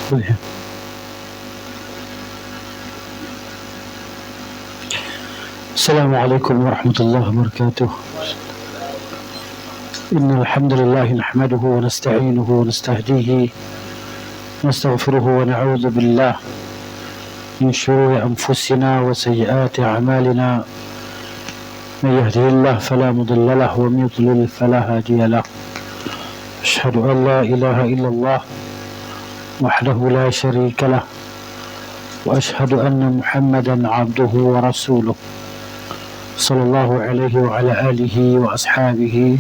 Boleh. Assalamualaikum warahmatullahi wabarakatuh. Innal hamdalillah nahmaduhu wa nasta'inuhu wa nastahdihi wa nastaghfiruhu wa na'udzu billah min shururi anfusina wa sayyiati a'malina. May yahdihillahu fala mudilla lahu wa may yudlil fala hadiya lahu. Asyhadu an la ilaha illallah wahdahu la syarika lah wa asyhadu anna Muhammadan 'abduhu wa rasuluh. Sallallahu alaihi wa ala alihi wa ashabihi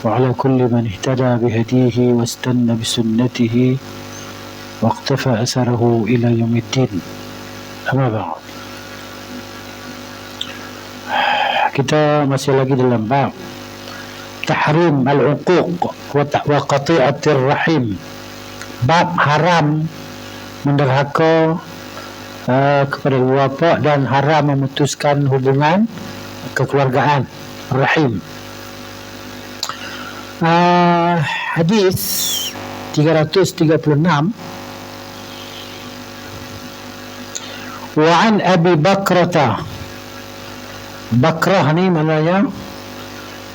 wa ala kulli man ihtada bihadihi wa istanna bisunnatihi wa iqtafa asarahu ila yaumiddin. Amma ba'd. Kita masih lagi dalam bab tahrim al-uquq wa qati'atir rahim. Bab haram menderhaka kepada ibu bapa dan haram memutuskan hubungan kekeluargaan rahim. Hadis 336 wa an Abi Bakrah. Bakrah ni maknanya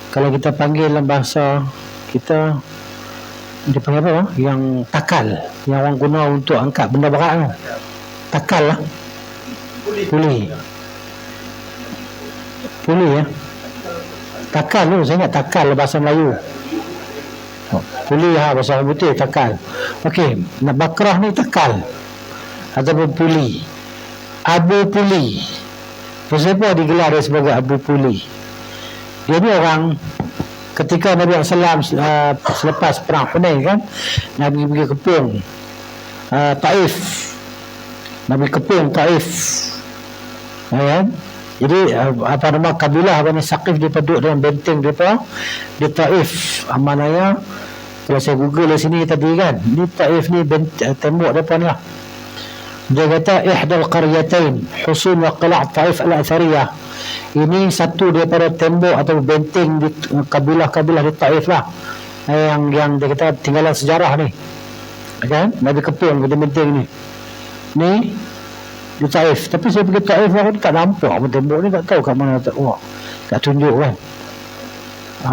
kalau kita panggil dalam bahasa kita dipanggil apa? Yang takal, yang orang guna untuk angkat benda berat. Takal lah. Puli ya. Takal tu, saya ingat takal lah bahasa Melayu. Puli lah bahasa orang putih, takal. Okey, nak Bakrah ni takal ataupun puli. Abu Puli. Kenapa digelar dia sebagai Abu Puli? Dia ni orang ketika Nabi SAW selepas perang Hunain kan, Nabi pergi kepung Taif. Nabi kepung Taif, kan? Jadi apa nama kabilah Bani Saqif dia duduk dalam benteng mereka di Taif. Maknanya kalau saya google di sini tadi kan, di Taif ni tembok depan lah. Dia kata ihdal qaryatain husun wa qila' Taif al-Athariyah. Ini satu daripada tembok atau benteng di kabilah-kabilah di Taif lah, yang dia kata tinggalan sejarah ni, kan? Nabi kepung di benteng ni di Taif. Tapi saya pergi Taif aku tak nampak apa tembok ni, tak tahu kat mana tak tunjuk kan.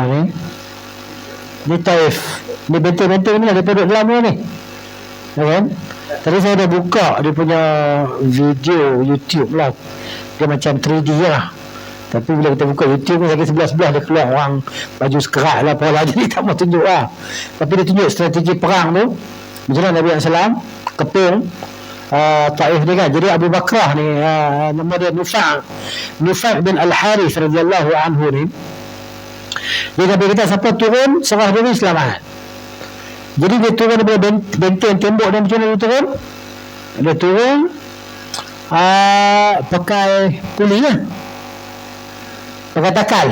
Ni di Taif ni benteng-benteng ni daripada dalam ni, kan? Tadi saya dah buka dia punya video YouTube lah, dia macam 3D lah. Tapi bila kita buka YouTube ni, lagi sebelah-sebelah dia keluar orang baju sekerat lah apalah, jadi tak mau tunjuk lah. Tapi dia tunjuk strategi perang tu, macam mana Nabi SAW kepung Taif ni kan. Jadi Abu Bakrah ni nama dia Nufai bin Al-Harith radhiyallahu anhu ni, dia Nabi kata siapa turun serah diri selamat. Jadi dia turun daripada benteng tembok dan macam mana dia turun? Dia turun pakai puli lah, pakai takal.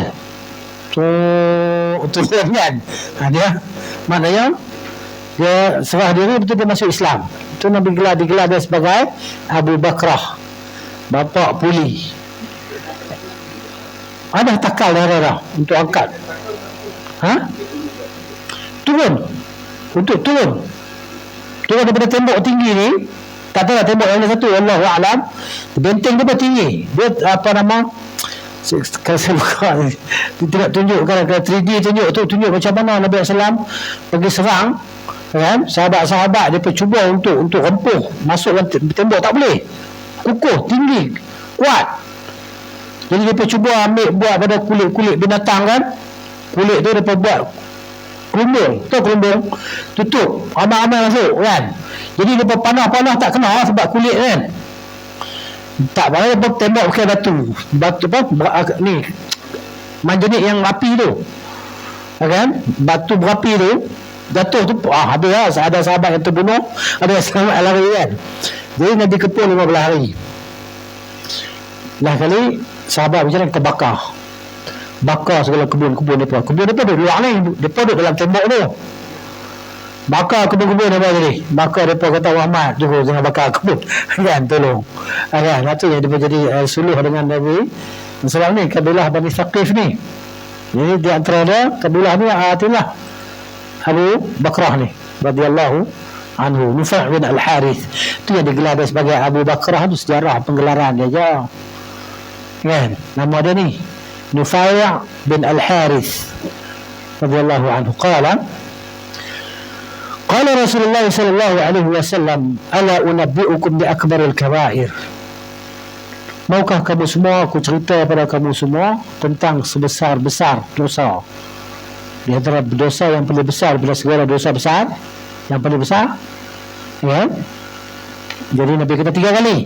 Turun kan. Dia maknanya dia serah diri, betul dia masuk Islam. Itu Nabi digelar dia sebagai Abu Bakrah, bapa puli. Ada takal dah untuk angkat. Turun daripada tembok tinggi ni. Tak tahu lah tembok yang satu, Allahu a'lam. Benteng dia tinggi. Dia apa nama, kalau saya buka ni, dia tidak tunjukkan, kalau 3D tunjuk macam mana Nabi SAW pergi serang, kan? Sahabat-sahabat dia cuba untuk rempuh masuk dalam tembok, tak boleh. Kukuh, tinggi, kuat. Jadi dia cuba buat pada kulit binatang kan. Kulit tu dia buat kelumbung, tutup, amal-amal masuk kan. Jadi dia panah tak kena sebab kulit kan. Tak boleh tembak pakai batu apa ni, manjanik yang api tu, kan? Batu berapi tu jatuh tu, habis lah. Ada sahabat yang terbunuh, ada sahabat lari kan. Jadi Nabi kepung 15 hari. Lah kali sahabat macam mana terbakar. Bakar segala kebun-kebun mereka. Kebun mereka duduk luar ni, mereka duduk dalam tembok tu. Bakar kebun-kebun mereka tadi. Bakar mereka kata Muhammad, jangan bakar kebun. Kan, tolong. Kan, itu yang dia jadi suluh dengan Nabi SAW ni, kabilah Bani Saqif ni. Jadi di antara kabilah ni itulah Abu Bakrah ni radhiyallahu anhu. Nufai' bin Al-Harith itu yang digelar dia sebagai Abu Bakrah, itu sejarah penggelaran dia je kan, nama dia ni Nufai' bin Al-Harith radhiyallahu anhu. Qala Rasulullah sallallahu alaihi wasallam, ala unabbi'ukum bi akbaril kaba'ir. Maukah kamu semua aku cerita pada kamu semua tentang sebesar-besar dosa? Di antara dosa yang paling besar bila segala dosa besar, yang paling besar, ya. Jadi Nabi kata 3 kali.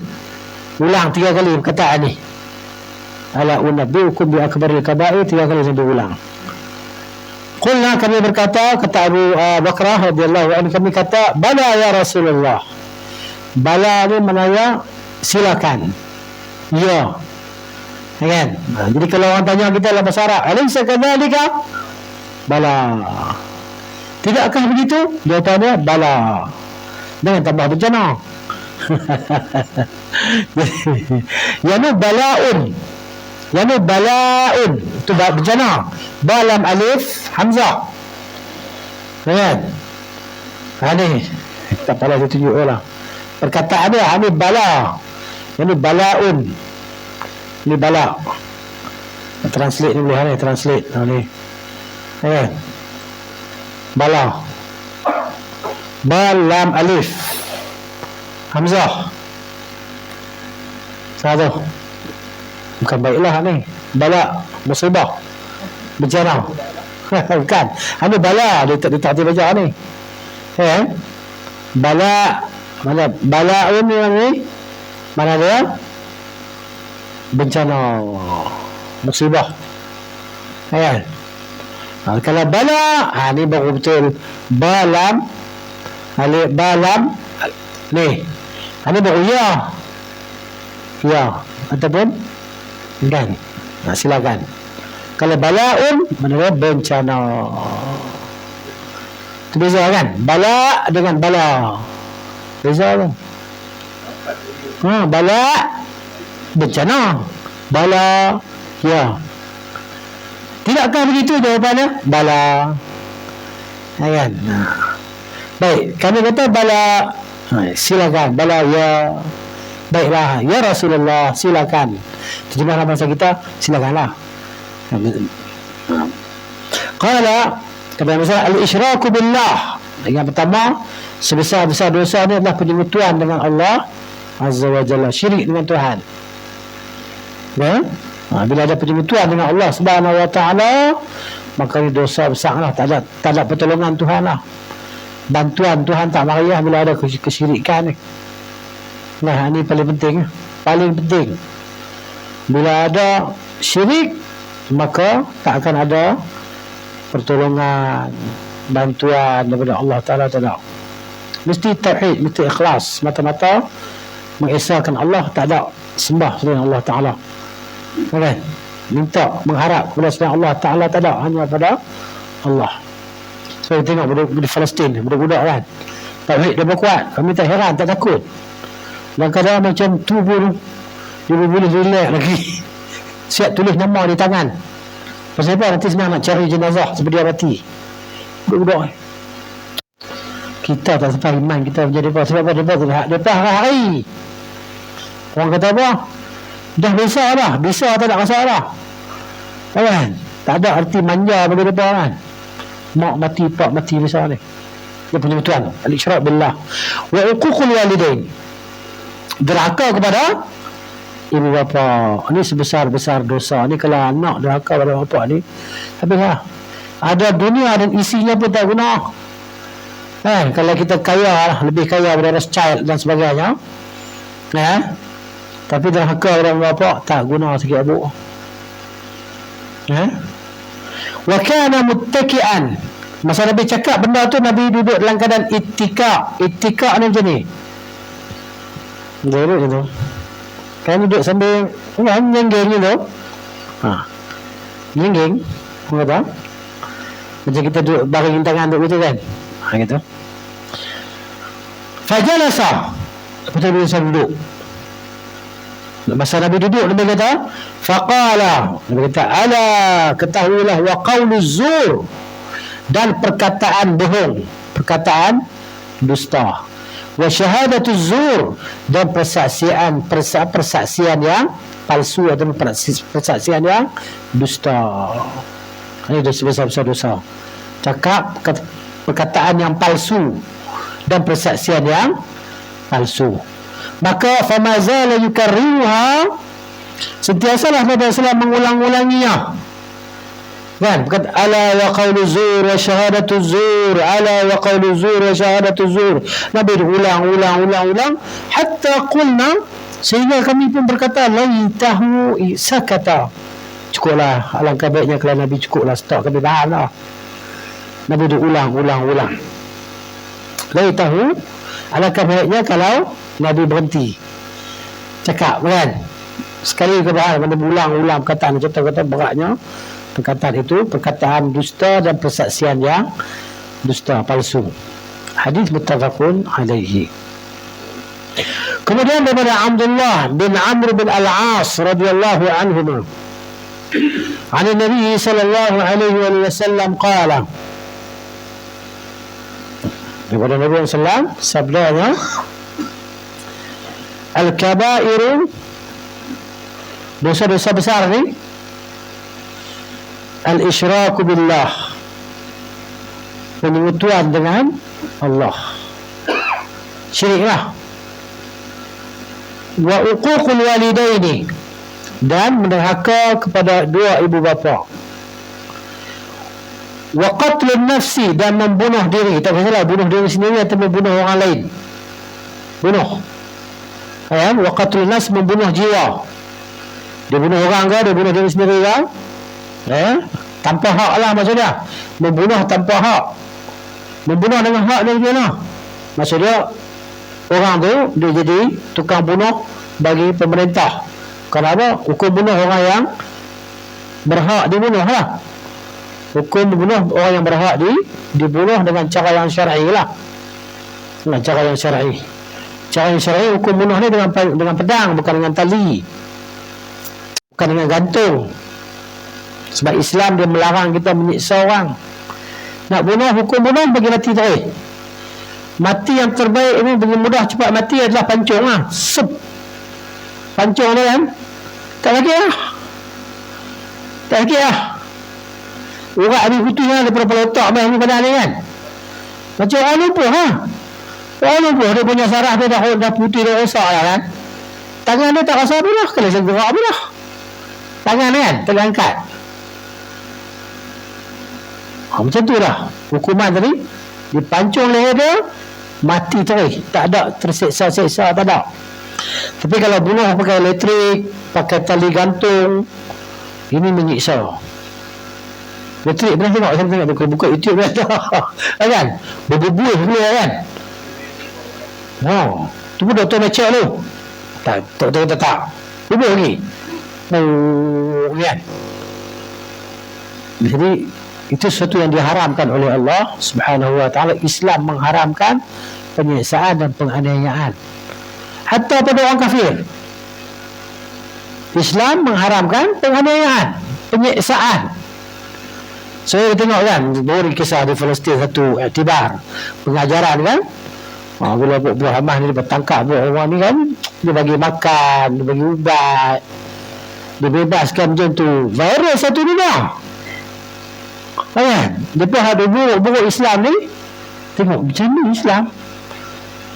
Ulang 3 kali perkataan ni. Ala unabbi'ukum bi akbaril kaba'ir, 3 kali Nabi ulang. Qulna, kami berkata, kata Abu Bakrah radhiyallahu anhu, kami kata, bala ya Rasulullah. Bala ni maknanya silakan. Ya. Kan? Jadi kalau orang tanya kita dalam bahasa Arab, alaysa kadzalika? Bala. Tidakkah begitu? Jawapannya bala. Jangan tambah bencana. Yanu balaun. Yanu balaun. Itu bencana. Balam alif hamzah. Kan? Ni tak payah saya tunjuk lah. Perkataan dia ni bala. Ini balaun. Ini bala. Translate ni boleh ni, translate ni. Bala. Balam alif hamzah. Satu. Bukan baiklah ni. Bala musibah. Bencana. Bukan. Ini bala, dia tak baca ni. Bala, mana balaun ni? Mana dia? Bencana, musibah. Kalau bala, ni baru betul. Balam, balam, ni. Ini baru ya. Ya, ataupun kan. Silakan. Kalau balaun, mana dia? Bencana. Itu beza kan? Bala dengan bala. Beza kan? Bala bencana, bala ya. Tidakkah begitu jawapannya? Bala. Kan? Baik, kami kata bala. Silakan, bala ya. Baiklah, ya Rasulullah, silakan. Terjemah bahasa kita, silakanlah. Qala, kata Rasulullah, al-isyraku billah. Yang pertama, sebesar-besar dosa ni adalah penyekutuan dengan Allah Azza wa Jalla, syirik dengan Tuhan. Ya? Bila ada penyekutuan dengan Allah Subhanahu wa taala, maka ini dosa besarlah, tak ada pertolongan Tuhan lah. Bantuan Tuhan tak mariah bila ada kesyirikan ni. Nah, ini paling penting, paling penting. Bila ada syirik, maka tak akan ada pertolongan, bantuan daripada Allah Taala. Mesti tauhid, mesti ikhlas, mata-mata mengesahkan Allah, tak ada sembah selain Allah Ta'ala. Okay? Minta, mengharap kepada selain Allah Ta'ala, tak ada, hanya pada Allah. So kita tengok budak di Palestin, budak-budak kan, tauhid dia berkuat, kami tak heran, tak takut. Dan kadang macam tu pun dia boleh relax lagi. Siap tulis nama di tangan. Pasal apa? Nanti senang nak cari jenazah seperti mati. Budak-budak kita tak sempat iman kita menjadi apa? Sebab apa? Dia hari. Orang kata apa? Dah biasa dah. Biasa tak ada masalah. Kan? Tak ada arti manja bagi mereka kan? Mak mati, pak mati biasa ni. Dia punya betulan. Al-isyrak billah. Wa uququl walidain. Derhaka kepada ibu bapa. Ini sebesar-besar dosa. Ini kalau anak derhaka kepada bapa ni, tapi ada dunia dan isinya pun tak guna. Kalau kita kaya, lebih kaya daripada Rothschild dan sebagainya, tapi derhaka kepada bapa tak guna sikit abu. Wa kana muttaki'an. Masa Nabi cakap benda tu, Nabi duduk dalam keadaan ittika'. Ittika' ni macam ni. Dia duduk macam tu. Kan duduk sambil nyenggeng gitu. Nyenggeng. Apa? Macam kita duduk baring tangan duduk gitu kan. Gitu. Fajalasa. Lepas tu dia duduk. Masa Nabi duduk, Nabi kata, faqala. Nabi kata, ala ketahuilah wa qawlu zur. Dan perkataan bohong. Perkataan dusta. Wa syahadatu zur, dan persaksian yang palsu atau persaksian yang dusta. Ini dosa-besar dosa. Cakap perkataan yang palsu dan persaksian yang palsu. Maka famazala yukarriruha, sentiasalah Nabi SAW mengulang-ulanginya. Kan? Berkata ala wa qawlu zur wa syahadatu zur, ala wa qawlu zur wa syahadatu zur. Nabi ulang hatta qulna, sehingga kami pun berkata laitahu sakata. Cukuplah, alangkah baiknya kalau Nabi cukuplah, stop, kami faham lah. Nabi ulang. Laitahu, alangkah baiknya kalau Nabi berhenti cakap, kan? Sekali ke bahas, Nabi ulang perkataan, kata beratnya perkataan itu, perkataan dusta dan persaksian yang dusta, palsu. Hadis muttafaqun alaihi. Kemudian daripada Abdullah bin Amr bin Al-As radhiyallahu anhuma, an Nabi sallallahu alaihi wasallam qala, daripada Nabi sallallahu alaihi wasallam sabdanya, al-kabairu, dosa-dosa besar ni, al-isyraku billah, penyekutuan dengan Allah, syiriklah. Wa uququl walidaini, dan menderhaka kepada dua ibu bapa. Wa qatlun nafsi, dan membunuh diri. Tak masalah bunuh diri sendiri atau membunuh orang lain. Bunuh. Wa qatlun nafs, membunuh jiwa. Dia bunuh orang ke, dia bunuh diri sendiri ke? Tanpa hak lah maksudnya. Membunuh tanpa hak. Membunuh dengan hak dari mana? Maksudnya orang tu dia jadi tukang bunuh bagi pemerintah. Kenapa? Hukum bunuh orang yang berhak dibunuh lah. Hukum bunuh orang yang berhak dibunuh dengan cara yang syar'i lah. Dengan cara yang syar'i. Cara yang syar'i, hukum bunuh ni dengan pedang, bukan dengan tali, bukan dengan gantung. Sebab Islam dia melarang kita menyiksa orang. Nak bunuh, hukum bunuh bagi mati terus. Mati yang terbaik ini, bagi mudah cepat mati adalah pancung lah. Pancung tu kan, tak lagi lah. Urat habis putih lah daripada kepala otak main ni pada ni kan. Macam orang lumpuh orang lumpuh, dia punya saraf dia dah putih, dah rosak lah kan. Tangan dia tak rasa apa dah, kalau saya gerak apa dah. Tangan kan terangkat. Macam tu lah hukuman tadi. Dipancung leher dia, mati terus, tak ada terseksa-seksa, tak ada. Tapi kalau bunuh pakai elektrik, pakai tali gantung, ini menyiksa. Elektrik pernah tengok, saya tengok buka YouTube dia kan, berbubuh semua kan. Tu pun doktor nak check tu, tak bubuh lagi kan. Jadi itu sesuatu yang diharamkan oleh Allah Subhanahu wa ta'ala. Islam mengharamkan penyiksaan dan penganiayaan hatta pada orang kafir. Islam mengharamkan penganiayaan, penyiksaan. Saya tengok kan, baru kisah di Palestin, satu iktibar pengajaran kan. Bila buah Hamas ni dia bertangkap buah orang ni kan, dia bagi makan, dia bagi ubat, dia bebaskan macam tu. Virus satu dunia kan. Dia pun ada buruk Islam ni. Tengok macam ni Islam.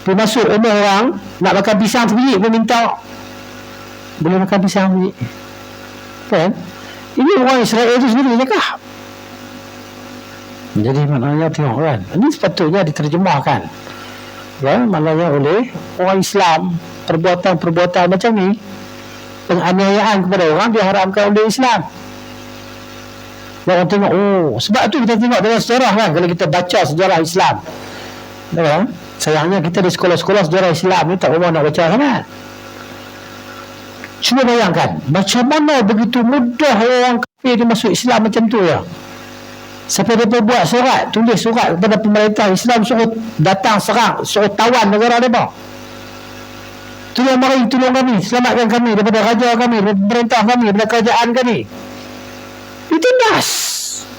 Dia masuk rumah orang, nak makan pisang sebiji pun minta boleh makan pisang sebiji kan. Ini orang Israel tu sendiri cakap. Jadi maknanya tengok kan, ini sepatutnya diterjemahkan ya, maknanya oleh orang Islam. Perbuatan-perbuatan macam ni, penganiayaan kepada orang, diharamkan oleh Islam. Orang tengok, sebab tu kita tengok dalam sejarah kan, kalau kita baca sejarah Islam kan, sayangnya kita di sekolah-sekolah sejarah Islam ni tak pernah nak baca sangat. Cuba bayangkan macam mana begitu mudah orang kafir dia masuk Islam macam tu ya. Sampai dia buat surat, tulis surat kepada pemerintah Islam, suruh datang serang, suruh tawan negara mereka. Mari tolong kami, selamatkan kami daripada raja kami, daripada pemerintah kami, daripada kerajaan kami. Ditindas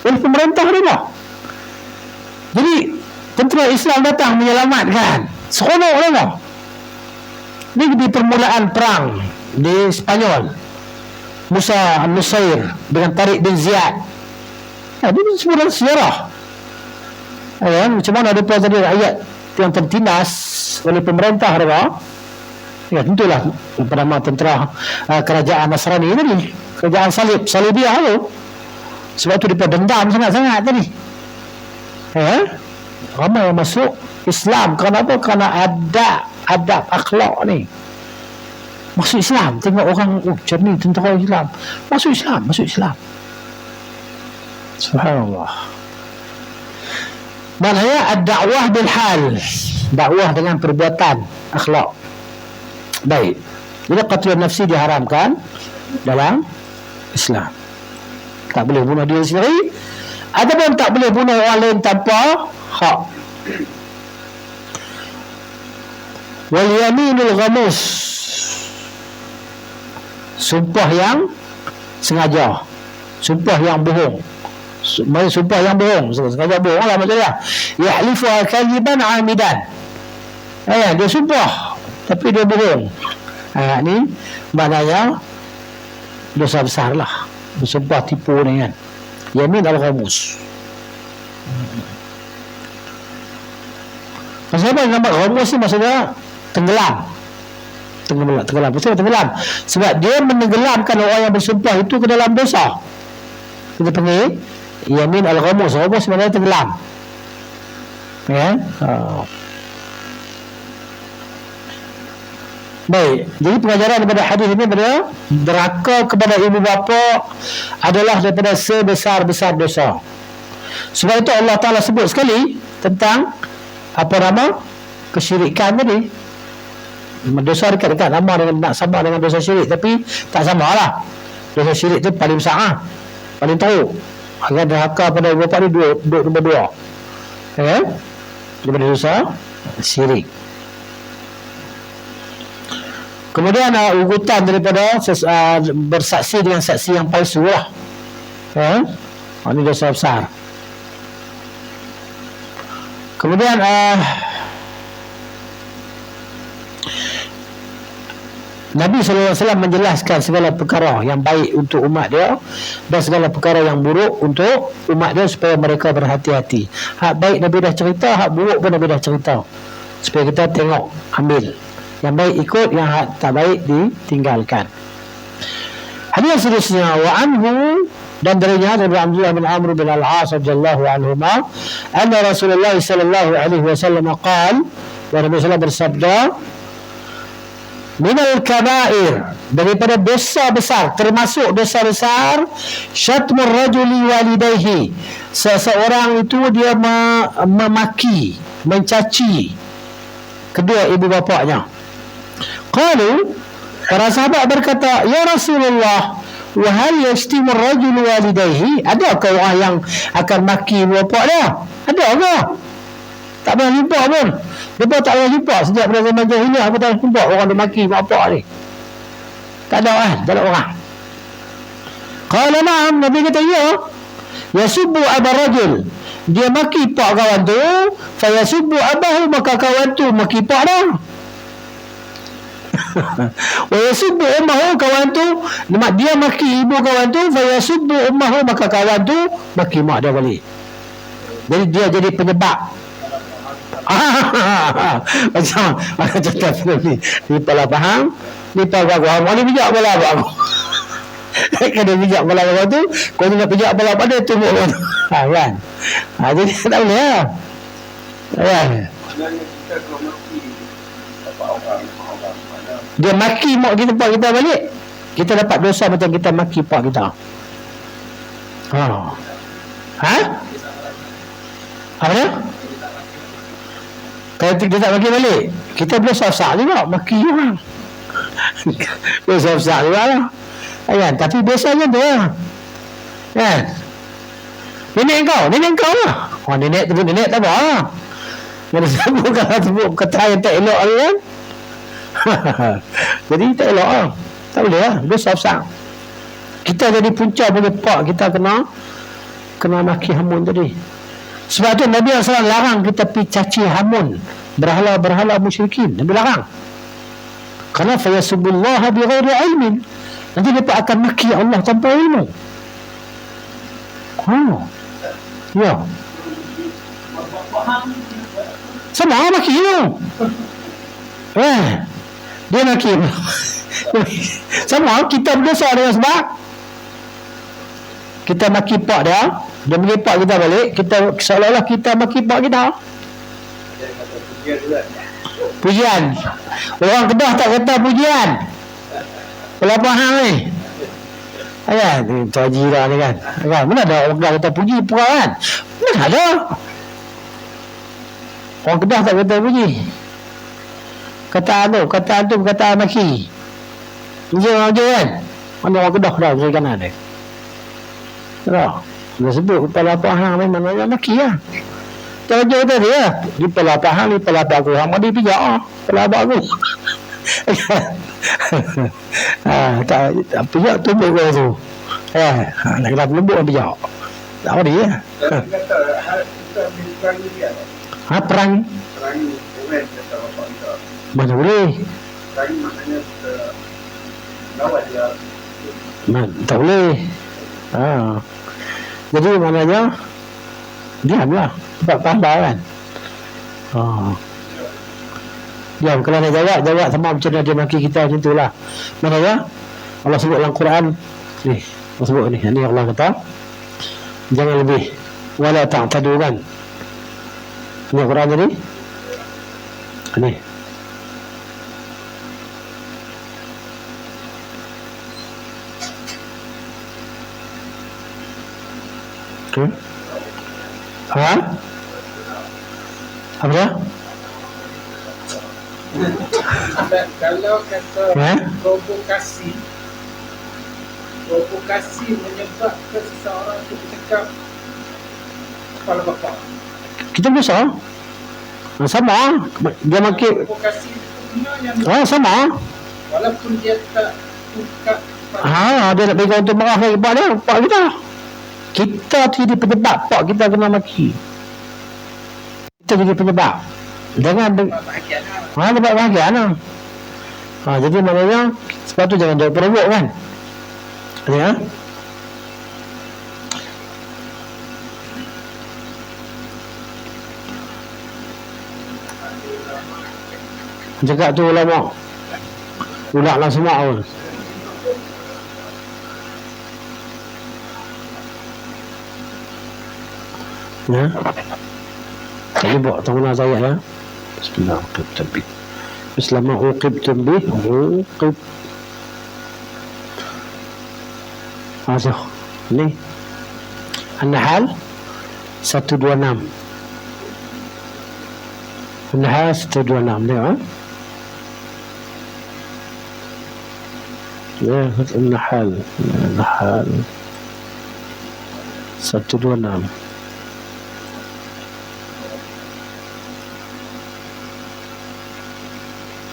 oleh pemerintah mereka. Jadi tentera Islam datang menyelamatkan. Seronok lah. Ini di permulaan perang di Spanyol. Musa Al-Nusair dengan Tariq bin Ziyad. Ini sebenarnya sejarah. Macam mana ada tadi ayat yang tertindas oleh pemerintah ada. Ya tentulah nama tentera kerajaan Nasrani tadi, kerajaan Salibiyah tu. Sebab tu dia dendam sangat-sangat tadi. Ramai yang masuk Islam. Kenapa? Kerana adab akhlak ni. Masuk Islam. Tengok orang, macam ni tentera Islam. Masuk Islam. Subhanallah. Maknanya ad-da'wah bil hal. Dakwah dengan perbuatan, akhlak. Baik. Jadi qatlun nafsi diharamkan dalam Islam. Tak boleh bunuh diri sendiri. Ataupun tak boleh bunuh orang lain tanpa hak. Wal yaminul ghamus, sumpah yang sengaja, sumpah yang bohong. Sumpah yang bohong, sengaja bohong lah maksudnya. Yahlifu kaliban amidan. Dia sumpah tapi dia bohong. Ni maknanya dosa besar lah. Bersumpah tipu ni kan. Yamin al-ghamus. Kenapa nama ghamus ni maksudnya tenggelam. Betul tenggelam. Sebab dia menenggelamkan orang yang bersumpah itu ke dalam dosa. Kita panggil yamin al-ghamus. Ghamus maknanya tenggelam. Ya. Baik, jadi pengajaran daripada hadis ini adalah derhaka kepada ibu bapa adalah daripada sebesar-besar dosa. Sebab itu Allah Ta'ala sebut sekali tentang kesyirikan tadi. Dosa dekat-dekat nama dengan nak sama dengan dosa syirik, tapi tak sama lah. Dosa syirik tu paling besar, paling tahu. Agar derhaka pada ibu bapa ni nombor dua. Daripada dosa syirik. Kemudian ugutan daripada bersaksi dengan saksi yang palsu lah. Ini dosa besar. Kemudian Nabi SAW menjelaskan segala perkara yang baik untuk umat dia dan segala perkara yang buruk untuk umat dia supaya mereka berhati-hati. Hak baik Nabi dah cerita, hak buruk pun Nabi dah cerita, supaya kita tengok, ambil. Yang baik ikut, yang tak baik ditinggalkan. Hadis seterusnya, wa anhu, dan darinya dari Abdullah bin Amr bin Al-As radhiyallahu anhuma, anna Rasulullah sallallahu alaihi wasallam qala, wa Nabi sallallahu bersabda, minal kabair, daripada dosa besar, termasuk dosa besar, syatmur rajuli walidayhi, seseorang itu dia memaki, mencaci kedua ibu bapanya. Qalu, para sahabat berkata, ya Rasulullah, wa hal yashtimur rajul walidayhi, adakah orang yang akan maki ibu bapa dia? Ada ke? Tak pernah jumpa pun. Mereka tak pernah jumpa sejak pada zaman jahiliah. Apa tak pernah jumpa orang dia maki ibu bapa ni? Tak ada kan? Tak ada orang. Qala na'am, Nabi kata ya. Yasubbu abar rajul, dia maki pak kawan tu, fa yasubbu abahu, maka kawan tu maki pak dah. Wa yasubbu ummahu, kawan tu dia maki ibu kawan tu, fa yasubbu ummahu, maka kawan tu maki mak dia balik. Jadi dia jadi penyebab. Macam cakap ni pala faham, ni pala faham, ni bijak pala aku. Kalau bijak pala aku tu, kau nak bijak pala pada tu kan. Jadi tak boleh lah. Kan? Dia maki mak kita, pak kita balik, kita dapat dosa macam kita maki pak kita. Apa dia? Kalau kita tak maki balik, kita dosa besar juga, maki orang. Dosa besar juga lah. Kan? Tapi biasanya dia kan? Nenek kau lah. Nenek tak apa lah. Kalau sebut kata yang tak elok kan. Jadi tak elok lah. Tak boleh lah, dosa besar. Kita jadi punca punya pak, kita kena maki hamun tadi. Sebab tu Nabi SAW larang kita pergi caci hamun berhala-berhala musyrikin. Nabi larang. Kerana fayasubullaha bighairi ilmin. Nanti mereka akan maki Allah tanpa ilmu. Ya. Sama maki tu. Dia maki. Sama kita berdosa dengan sebab kita maki pak dia maki pak kita balik, kita seolah-olah kita maki pak kita. Pujian. Orang Kedah tak kata pujian. Kalau faham ni. Ayah, tu Haji lah ni kan. Mana ada orang Kedah kata puji pula kan? Mana ada. Orang Kedah tak kata puji. Kata maki. Dia kan. Mana orang Kedah dah beri kanan dia. Tak. Dia sebut kepala pahang ni mana maki lah. Kalau dia kata dia, di kepala pahang ni kepala aku. Hang mandi pijak kepala aku. Tak pijak tumbuk kau tu. Nak kena lembut kan pijak. Tak apa dia. Perang? Perang kata bapak kita. Mana boleh? Perang maknanya lawan dia. Tak boleh. Jadi maknanya diamlah. Sebab pandai kan. Diam. Kalau nak jawab sama macam mana dia maki kita macam itulah. Maknanya Allah sebut dalam Quran ni. Allah sebut ni. Ini Allah kata jangan lebih wala ta'tadu kan. Ini Quran tadi. Ni. Okay. Apa dia? Kalau kata provokasi menyebabkan seseorang itu bercakap kepala bapa. Kita bisa. Sama. Dia maki. Provokasi itu sama. Walaupun dia tak buka. Dia nak pegang untuk marah lagi pak dia. Pak kita. Kita jadi penyebab pak kita kena maki. Kita jadi penyebab. Jangan dapat bahagian lah. Jadi maknanya sebab tu jangan jawab perobok kan. Ya. Cakap tu ulama. Ulaklah semua pun. Ya. Jadi buat tahu nak saya ya. Bismillahirrahmanirrahim. Selama uqibtum bih, uqib. Masuk. Ni. An-Nahl 126. An-Nahl 126 dia. Ya, An-Nahl. An-Nahl 126.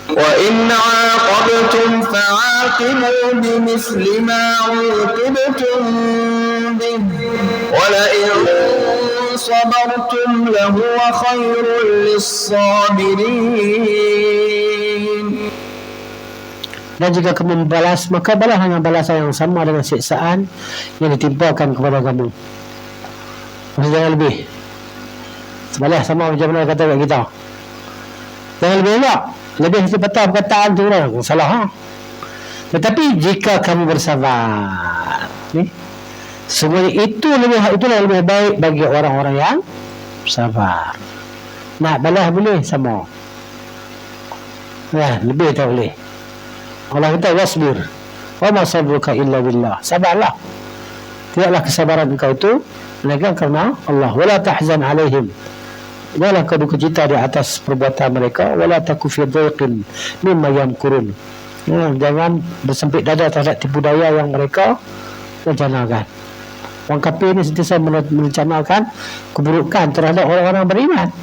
وإن عاقبتم فعاقبوا بمثل ما عوقبتم به ولئن صبرتم لهو خير للصابرين. Dan jika kamu membalas, maka balas dengan balasan yang sama dengan siksaan yang ditimpakan kepada kamu. Maksudnya jangan lebih. Balas sama macam mana kata kat kita. Jangan lebih tak. Lebih sebetul perkataan tu lah. Salah. Tetapi jika kamu bersabar, semuanya itulah lebih baik bagi orang-orang yang sabar. Nak balas boleh sama. Lebih tak boleh. Allah kata wasbir. Wa ma sabruka illa billah. Sabarlah. Tidaklah kesabaran engkau itu melainkan kerana Allah. Wala tahzan alaihim. Wala kau duka cita di atas perbuatan mereka. Wala taku fi dhaiqin mimma yamkurun. Jangan bersempit dada terhadap tipu daya yang mereka rencanakan. Orang kafir ni sentiasa merencanakan keburukan terhadap orang-orang beriman.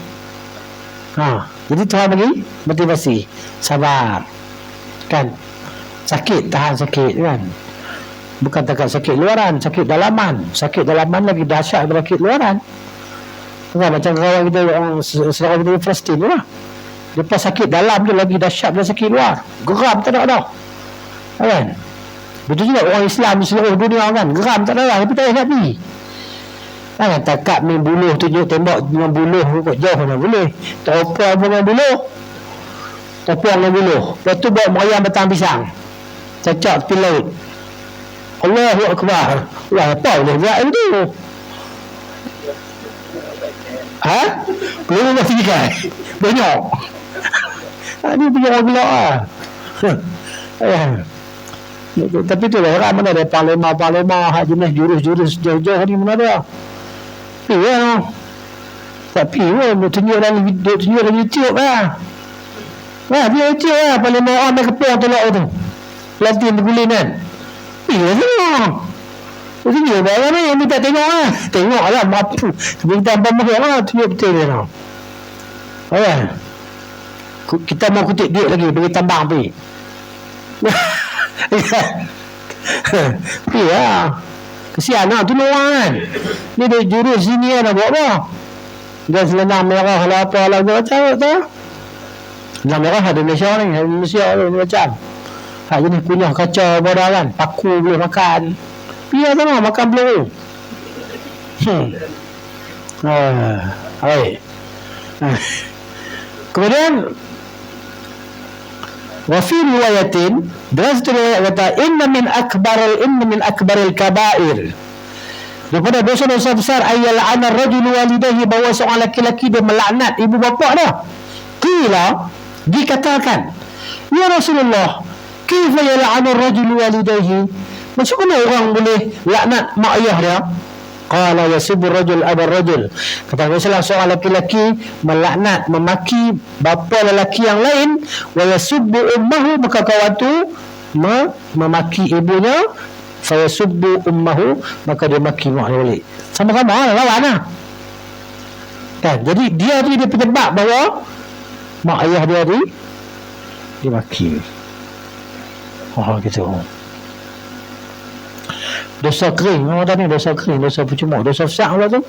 Jadi Tuhan bagi motivasi, sabar. Kan? Sakit, tahan sakit kan. Bukan takat sakit luaran, sakit dalaman. Sakit dalaman lagi dahsyat daripada sakit luaran. Kan macam kawan kita orang saudara kita di Palestin tu lah. Lepas sakit dalam tu lagi dahsyat daripada sakit luar. Geram tak ada dah. Kan? Betul juga orang Islam di seluruh dunia kan. Geram tak ada lah. Tapi tak payah nak pergi. Kan? Takat main buluh tunjuk tembak dengan buluh kot jauh mana boleh. Tak apa dengan buluh. Topong dengan buluh. Lepas tu buat merayam batang pisang. Cacak tepi laut. Allahu Akbar. Wah, apa boleh buat itu? Ha? Belum masih kan? Banyak. Ini punya orang gelap lah. Tapi tu lah orang mana ada parlema hak jenis jurus-jurus jauh-jauh ni mana ada. Ya. Tapi tunjuk dalam YouTube lah. Wah, dia YouTube lah. Parlema orang main kepung tolak tu. Pelantin bergulin kan. Ya semua. Tunjuk barang ni yang minta tengok lah. Tengok lah mampu. Tapi kita abang mahal lah. Tunjuk betul dia lah. Kan? Kita mau kutip duit lagi bagi tambang pergi. Ya. Kesian lah tolong kan. Ni dia jurus sini kan nak buat apa. Dia selenang merah lah apa lah macam tu. Selenang merah ada Malaysia ni. Malaysia ni macam. Hak jenis kunyah kacau bodoh kan. Paku boleh makan. Biar sama makan belum. Baik. Kemudian wa fi riwayatin dalam satu riwayat kata inna min akbaril kabair. Daripada dosa-dosa besar ayal ana rajul walidayhi, bahawa seorang lelaki dia melaknat ibu bapa dia. Qila, dikatakan, ya Rasulullah, kaifa yal'anu ar-rajul walidayhi? Macam mana orang boleh laknat mak ayah dia? Qala yasubbu rajul abar rajul. Kata Rasulullah, seorang lelaki melaknat, memaki bapa lelaki yang lain, wa yasubbu ummahu, maka kawan tu memaki ibunya, fa yasubbu ummahu, maka dia maki mak dia balik. Sama-sama lawan lah. Kan? Jadi dia penyebab bahawa mak ayah dia dimaki. Oh gitu. Dosa kering, orang tadi dosa kering, dosa percuma, dosa besar lah tu.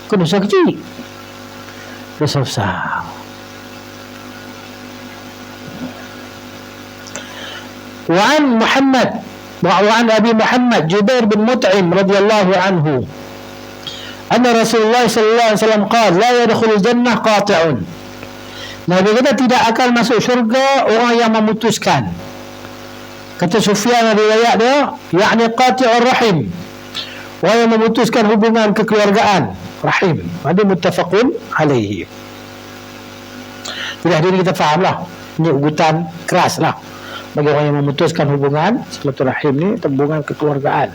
Bukan dosa kecil. Dosa besar. Wa'an Abi Muhammad Jubair bin Mut'im radhiyallahu anhu anna Rasulullah sallallahu alaihi wasallam qala la yadkhulul jannah qati'un. Nabi kata tidak akan masuk syurga orang yang memutuskan. Kata Sufyan riwayat dia, yakni qati'ur rahim, orang yang memutuskan hubungan kekeluargaan, rahim. Ada muttafaqun alaihi. Jadi kita fahamlah, ini ugutan keras lah bagi orang yang memutuskan hubungan silaturahim ni, hubungan kekeluargaan.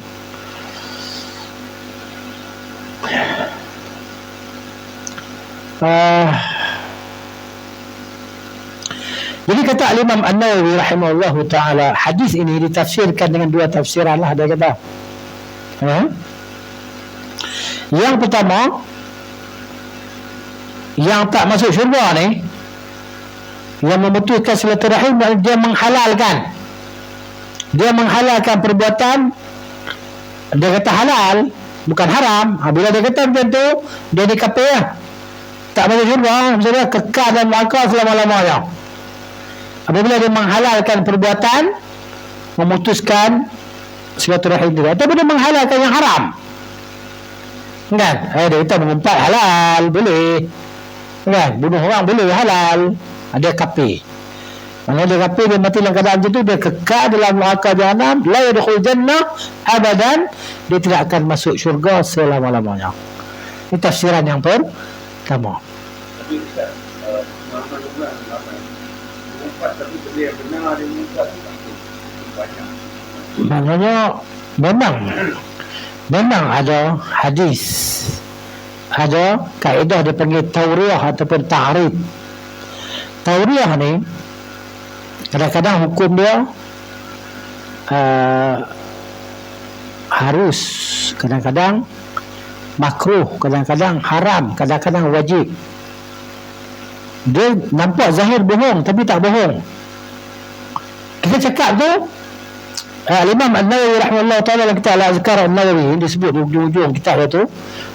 Jadi kata Al-Imam An-Nawawi rahimahullahu ta'ala, hadis ini ditafsirkan dengan dua tafsiran lah, dia kata. Yang pertama, yang tak masuk syurga ni, yang memutuskan silaturahim, dia menghalalkan perbuatan. Dia kata halal, bukan haram. Bila dia kata macam tu, dia dikafir lah. Tak masuk syurga, maksudnya kekal dan neraka selama-lamanya. Apabila dia menghalalkan perbuatan, memutuskan silaturahim dia, ataupun dia menghalalkan yang haram, kan? Dia kata mengumpat halal boleh, kan? Bunuh orang boleh, halal. Dia kafir. Kalau dia kafir, dia mati dalam keadaan itu, dia kekal dalam neraka jahanam, la yadkhul jannah abadan, dia tidak akan masuk syurga selama-lamanya. Ini tafsiran yang pertama. Maknanya memang ada hadis, ada kaedah dia panggil tauriyah ataupun ta'rif. Tauriyah ni kadang-kadang hukum dia harus, kadang-kadang makruh, kadang-kadang haram, kadang-kadang wajib. Dia nampak zahir bohong tapi tak bohong. Kita cakap tu Imam An-Nawawi rahimahullah ta'ala dalam kitab Al-Azkar An-Nawawi disebut di ujung-ujung kitab itu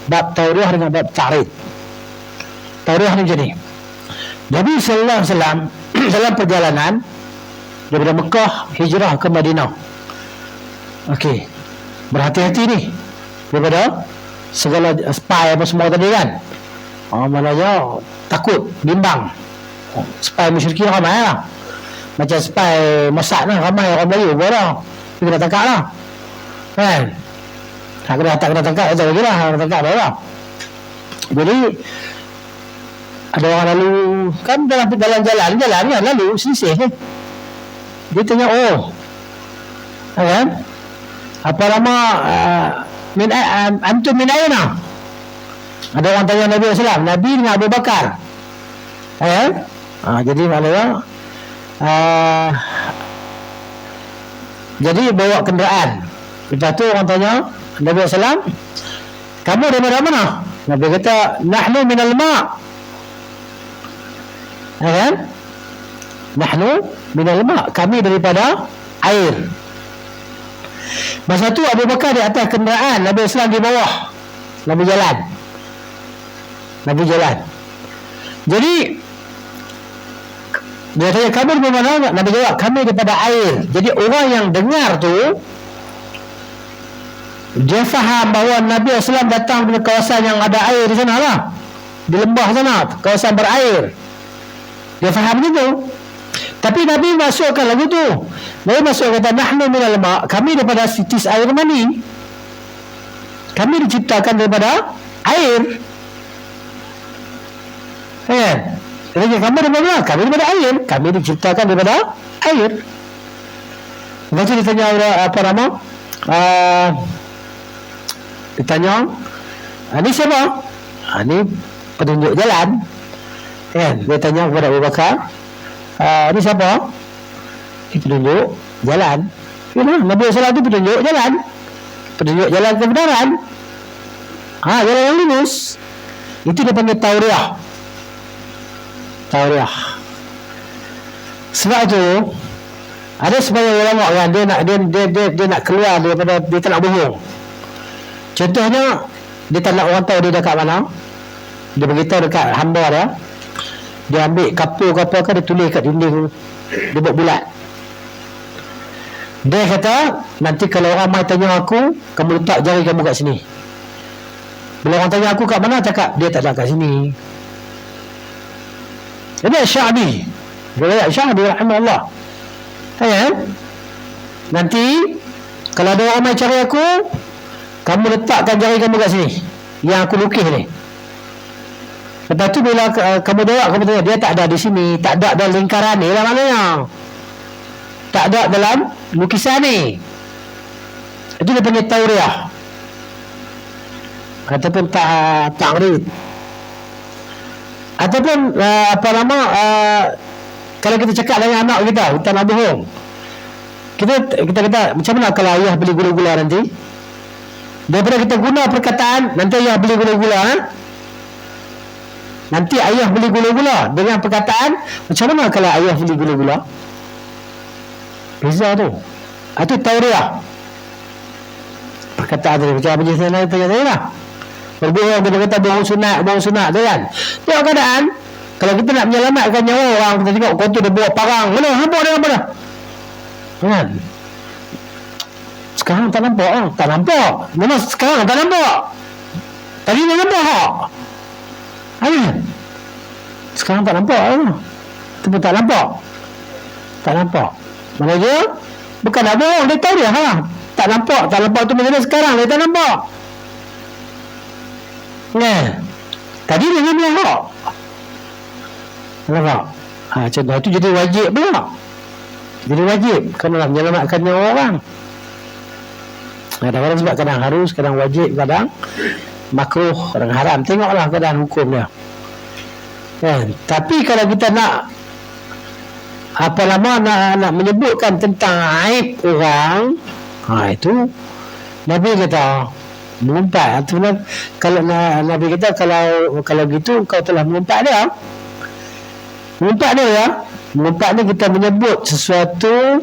bab tauriah dengan bab ta'rid. Tauriah ni jadi Nabi sallallahu alaihi wasallam dalam perjalanan daripada Mekah hijrah ke Madinah. Okey. Berhati-hati ni daripada segala spy apa semua tadi kan. Maknanya takut, bimbang. Spy musyrikin ramai lah. Macam spy Mossad lah, ramai orang Melayu pun lah. Dia kena tangkap lah. Kan? Tak kena tangkap, tak lagi lah. Kena tangkap dah lah. Jadi, ada orang lalu, kan dalam jalan kan, lalu, selisih kan. Dia tanya, kan? Apa nama, antum min aina? Ada orang tanya Nabi SAW, Nabi dengan Abu Bakar. Kan? Jadi maknanya, jadi bawa kenderaan. Lepas tu orang tanya Nabi SAW, kamu dari mana? Nabi kata, nahnu minal ma'. Kan? Nahnu minal ma', kami daripada air. Masa tu Abu Bakar di atas kenderaan, Nabi SAW di bawah. Nabi jalan. Jadi dia tanya, kamu dari mana? Nabi jawab, kami daripada air. Jadi orang yang dengar tu, dia faham bahawa Nabi SAW datang dari kawasan yang ada air di sana lah, di lembah sana, kawasan berair. Dia faham itu. Tapi Nabi masukkan lagu tu. Nabi masuk kata, nahnu minal ma', kami daripada sitis air mani. Kami diciptakan daripada air. Kan? Jadi kamu daripada mana? Kami daripada air. Kami diciptakan daripada air. Lepas tu ditanya apa nama? Ditanya, ini siapa? Ini petunjuk jalan. Kan? Dia tanya kepada Abu Bakar, ini siapa? Ini petunjuk jalan. Nabi SAW itu petunjuk jalan. Petunjuk jalan kebenaran. Jalan yang lurus. Itu dia panggil tauriah. Sebab tu ada sebagian ulama kan, dia nak keluar daripada, dia tak nak bohong. Contohnya, dia tak nak orang tahu dia dekat mana. Dia beritahu dekat hamba dia. Dia ambil kapur kan, dia tulis kat dinding, dia buat bulat. Dia kata, nanti kalau orang mai tanya aku, kamu letak jari kamu kat sini. Bila orang tanya aku kat mana, cakap dia tak ada kat sini. Ini Sya'bi. Riwayat Sya'bi rahimahullah. Nanti kalau ada orang mai cari aku, kamu letakkan jari kamu kat sini, yang aku lukis ni. Lepas tu bila kamu jawab, kamu tanya, dia tak ada di sini, tak ada dalam lingkaran ni lah maknanya. Tak ada dalam lukisan ni. Itu dia panggil tauriah. Ataupun ta'rid. Ataupun apa nama, kalau kita cakap dengan anak kita nak bohong, kita kata, macam mana kalau ayah beli gula-gula nanti? Daripada kita guna perkataan, nanti ayah beli gula-gula, nanti ayah beli gula-gula, dengan perkataan, macam mana kalau ayah beli gula-gula? Beza tu. Itu tauriah. Perkataan tu macam apa je saya tanya lah. Berbohong, kita kata bohong sunat tu kan. Tengok keadaan, kalau kita nak menyelamatkan nyawa orang, kita tengok kau tu dia bawa parang, mana nampak dia apa dah? Kan? Sekarang tak nampak. Tak nampak. Memang sekarang tak nampak. Tadi dia nampak. Kan? Sekarang tak nampak. Itu pun tak nampak. Tak nampak. Mana dia? Bukan nak bohong, dia tahu dia. Tak nampak tu macam mana sekarang dia tak nampak. Tadi dia nampak. Nampak? Contoh itu jadi wajib pula. Jadi wajib kerana menyelamatkan nyawa orang. Kadang-kadang sebab kadang harus, kadang wajib, kadang makruh, kadang haram. Tengoklah keadaan hukum dia. Tapi kalau kita nak nak menyebutkan tentang aib orang, itu Nabi kata mengumpat. Kalau Nabi kata kalau gitu kau telah mengumpat dia. Mengumpat ni kita menyebut sesuatu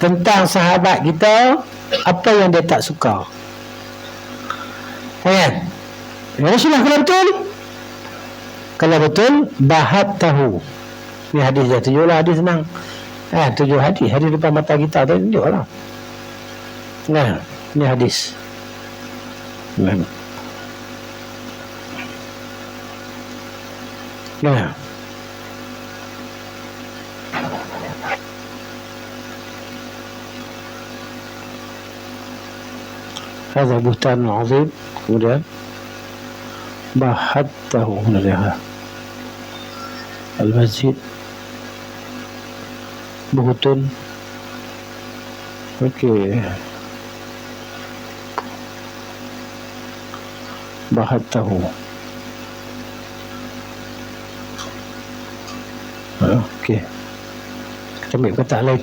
tentang sahabat kita apa yang dia tak suka. Kan? Ya Rasulullah kalau betul bahat tahu. Ni hadis dia tunjuklah, hadis senang. Tujuh hadis depan mata kita tu tunjuklah. Nah, ni hadis. Nah. هذا بهتان عظيم. kemudian bahattahu naliha al-masjid buhtun. okey, bahattahu. okey, kita ambil kata lain.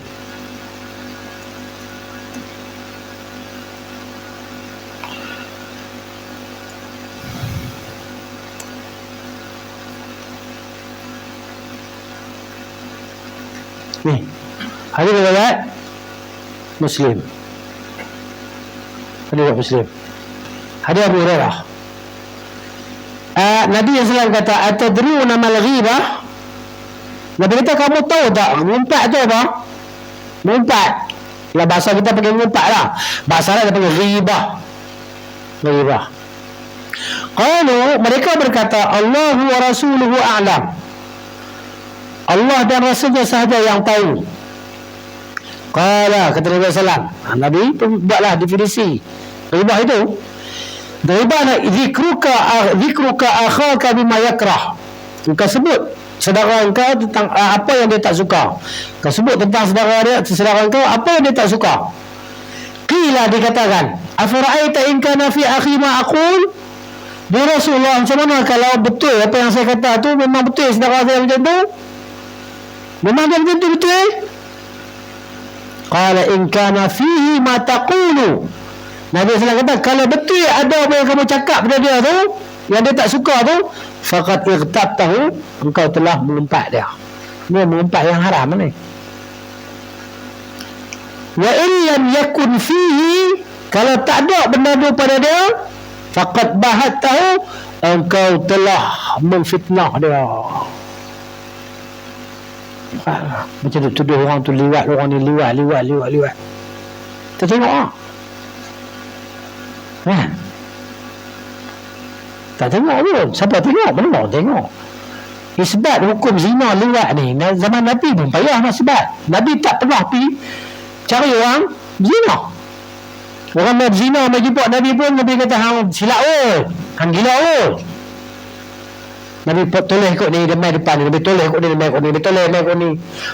Ni hadis riwayat Muslim. Hadis Abu Hurairah. Nabi SAW kata, atadruna mal ghibah? Nabi kata, kamu tahu tak mengumpat tu apa? Mengumpat. Lah bahasa kita pakai mengumpat lah. Bahasa lain dia panggil ghibah. Qalu, mereka berkata, Allahu wa rasuluhu a'lam. Allah dan Rasulnya sahaja yang tahu. Qala, kata Nabi SAW. Nabi pun buatlah definisi ghibah itu. Ghibah zikruka akhaka bima yakrah. Engkau sebut saudara engkau tentang apa yang dia tak suka. Engkau sebut tentang saudara engkau apa yang dia tak suka. Qila, dikatakan, afara'aita in kana fi akhi ma aqul? Dia Rasulullah, macam mana kalau betul apa yang saya kata tu memang betul saudara saya macam tu? Memang dia betul-betul? Qala in kana fihi ma taqulu. Nabi SAW kata, kalau betul ada apa yang kamu cakap pada dia tu, yang dia tak suka tu, faqad ightabtahu, engkau telah mengumpat dia. Ini mengumpat yang haram ni. Wa in lam yakun fihi, kalau tak ada benda tu pada dia, faqad bahattahu, engkau telah memfitnah dia. Macam tu tuduh orang tu liwat, orang ni liwat. Kita tengok lah. Tak tengok pun. Siapa tengok? Mana orang tengok? Isbat hukum zina liwat ni zaman Nabi pun payah nak sebab. Nabi tak pernah pergi cari orang zina. Orang nak zina nak jumpa Nabi pun Nabi kata hang silap hang gila Nabi toleh kot ni demai depan ni. Nabi toleh kot ni demai kot ni. Nabi toleh demai kot ni.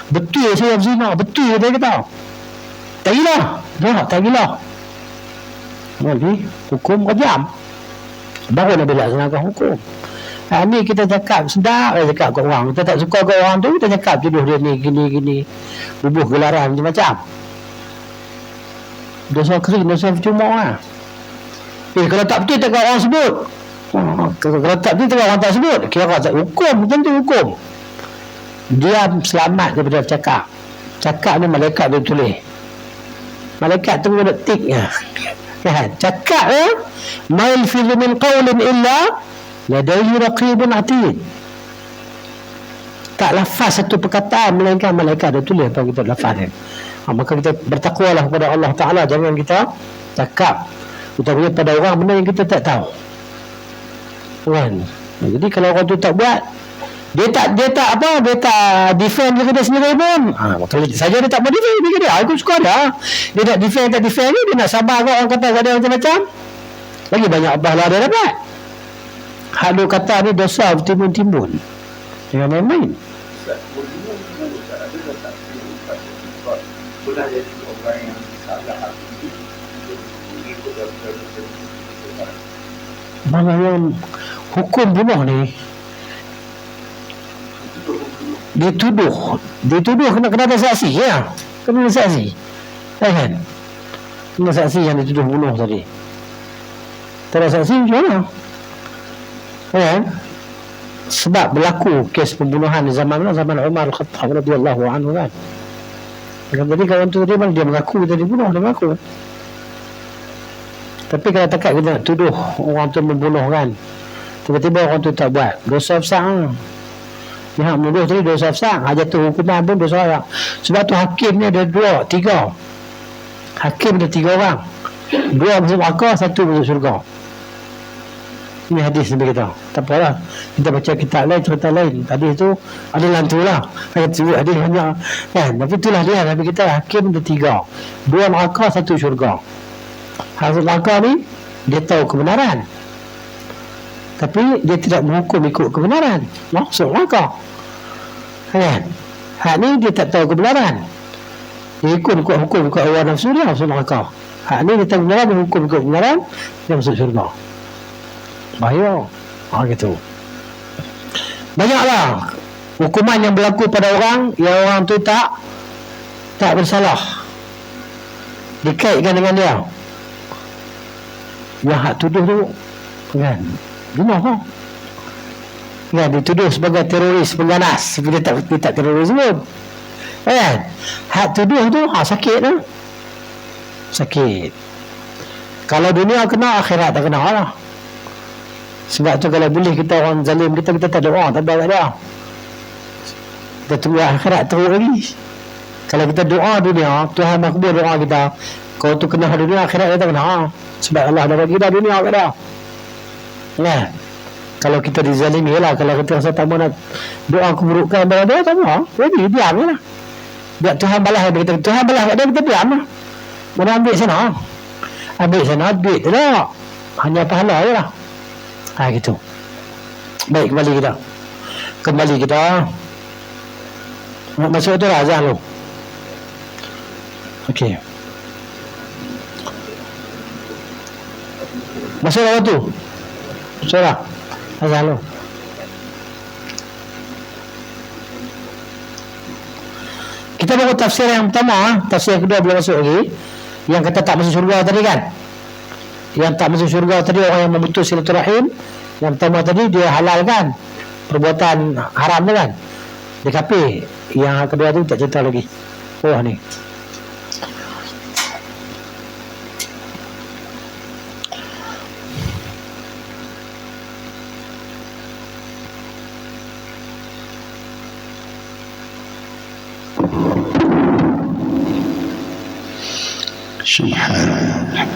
Betul saya zina. Betul dia kata. Tak gila. Tak gila. Nabi hukum kejam. Baru Nabi laksanakan hukum. Ni kita cakap sedap cakap kat orang. Kita tak suka kat orang tu, kita cakap tuduh dia ni gini. Bubuh gelaran macam-macam. Dosa kering, dosa percuma lah. Kalau tak betul tak kat orang sebut. Kalau tak betul orang tak sebut, kira tak hukum, tentu hukum. Dia selamat daripada cakap ni malaikat dia tulis. Malaikat tu ada tiknya. Cakap ma yalfizu min qawlin illa ladayhi raqibun atid. Tak lafaz satu perkataan melainkan malaikat dia tulis apa kita lafaz dia. Maka kita bertakwalah kepada Allah Ta'ala. Jangan kita cakap utamanya pada orang benda yang kita tak tahu kan. Jadi kalau orang tu tak buat, dia tak defend diri dia sendiri pun. Kalau saja dia tak mau defend diri dia, aku suka dia. Dia nak defend tak defend ni, dia nak sabar kau orang kata kat dia macam-macam. Lagi banyak pahala dia dapat. Hak dia kata ni dosa bertimbun-timbun. Jangan main-main. Sudah jadi orang yang salah hati mana yang hukum bunuh ni dituduh kena ada saksi ya, kena ada saksi kan, kena saksi yang dituduh bunuh tadi. Tak ada saksi macam mana kan? Sebab berlaku kes pembunuhan di zaman Umar Al-Khattab radhiyallahu anhu kan. Jadi kawan tu dia mengaku dia dibunuh, dia mengaku. Tapi kalau takat kita nak tuduh orang tu membunuh kan, tiba-tiba orang tu tak buat, dosa besar. Dia menuduh tadi dosa besar, jatuh hukuman pun dosa besar. Sebab tu hakim ni ada tiga. Hakim ada 3 orang. 2 masuk neraka, 1 masuk syurga. Ini hadis Nabi kita. Tak apalah, kita baca kitab lain, cerita lain. Hadis tu ada lantu lah. Hadis banyak kan. Tapi itulah dia Nabi kita, hakim ada 3. 2 neraka, 1 syurga. Hasil neraka ni dia tahu kebenaran, tapi dia tidak menghukum ikut kebenaran, masuk neraka kan. Hak ni dia tak tahu kebenaran, dia ikut hukum ikut hawa nafsu dia, masuk neraka. Hak ni dia tahu kebenaran, dia hukum ikut kebenaran, dia masuk syurga. Bahaya. Gitu. Banyaklah hukuman yang berlaku pada orang yang orang tu tak bersalah, dikaitkan dengan dia. Yang hak tuduh tu kan bunuh kan, dituduh sebagai teroris pengganas, dia tak teroris pun kan. Hak tuduh tu sakit lah, sakit. Kalau dunia kena, akhirat tak kena lah. Sebab tu kalau boleh kita orang zalim kita tak doa, tak ada, kita tunggu akhirat teruk lagi. Kalau kita doa dunia, Tuhan makbul doa kita. Kau tu kena dunia, akhirat kita kena. Sebab Allah dah bagi dah dunia kat dah. Nah, kalau kita dizalimi lah, kalau kita rasa tak mahu nak doa keburukan pada dia, tak mahu, jadi diam lah. Biar Tuhan balas pada kita. Tuhan balas pada dia, kita diam lah. Mana ambil sana, duit tu tak, hanya pahala je lah. Gitu. Baik, kembali kita nak masuk tu lah azan tu. Okey, masuk lah tu, masuk lah azan tu. Kita baru tafsir yang pertama, tafsir yang kedua belum masuk lagi. Yang kata tak masuk syurga tadi kan, yang tak masuk syurga tadi orang yang memutus silaturahim. Yang pertama tadi dia halalkan perbuatan haram tu kan, dia kafir. Yang kedua tu tak cerita lagi. Oh ni Subhanallah.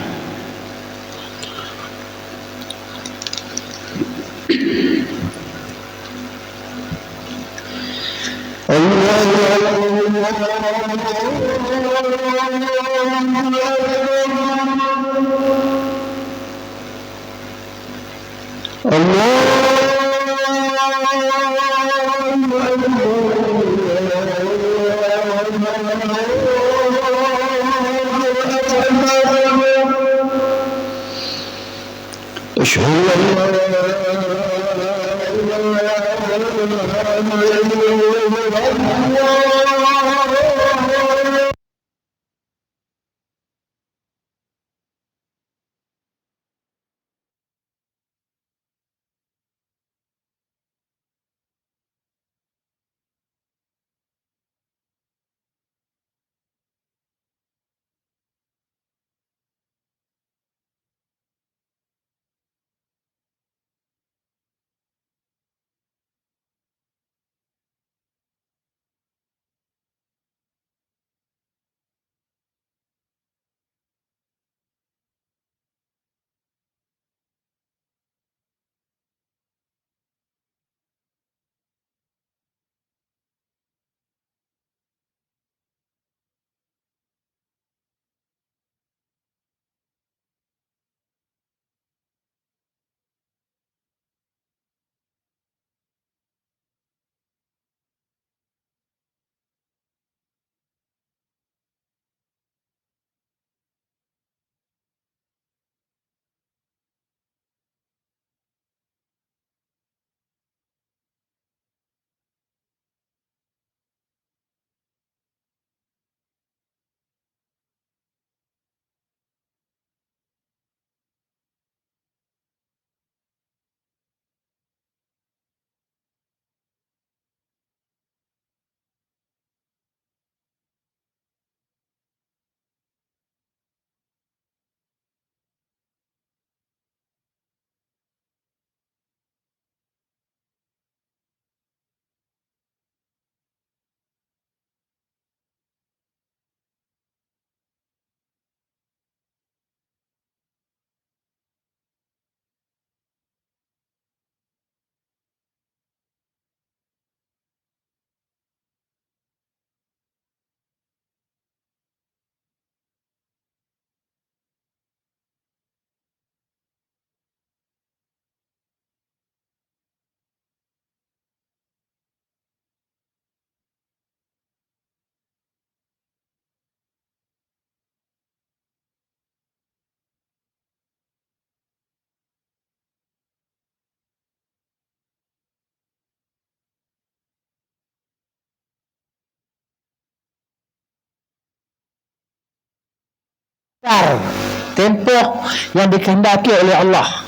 tempoh yang dikehendaki oleh Allah.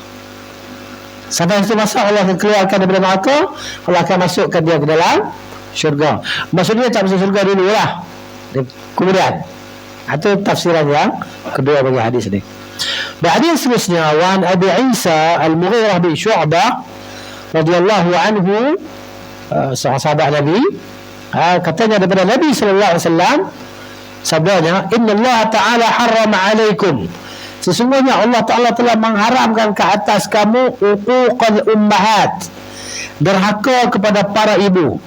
Sampai satu masa Allah akan keluarkan daripada neraka, Allah akan masukkan dia ke dalam syurga. Maksudnya tak masuk syurga dulu lah, kemudian itu tafsiran yang kedua bagi hadis ni. Dan hadis seterusnya, wan Abi Isa Al-Mughirah bin Syu'bah radhiyallahu anhu, seorang sahabat Nabi, katanya daripada Nabi sallallahu alaihi wasallam, sabdanya, inna Allah ta'ala harrama alaikum, sesungguhnya Allah Ta'ala telah mengharamkan ke atas kamu uquqal ummahat, derhaka kepada para ibu,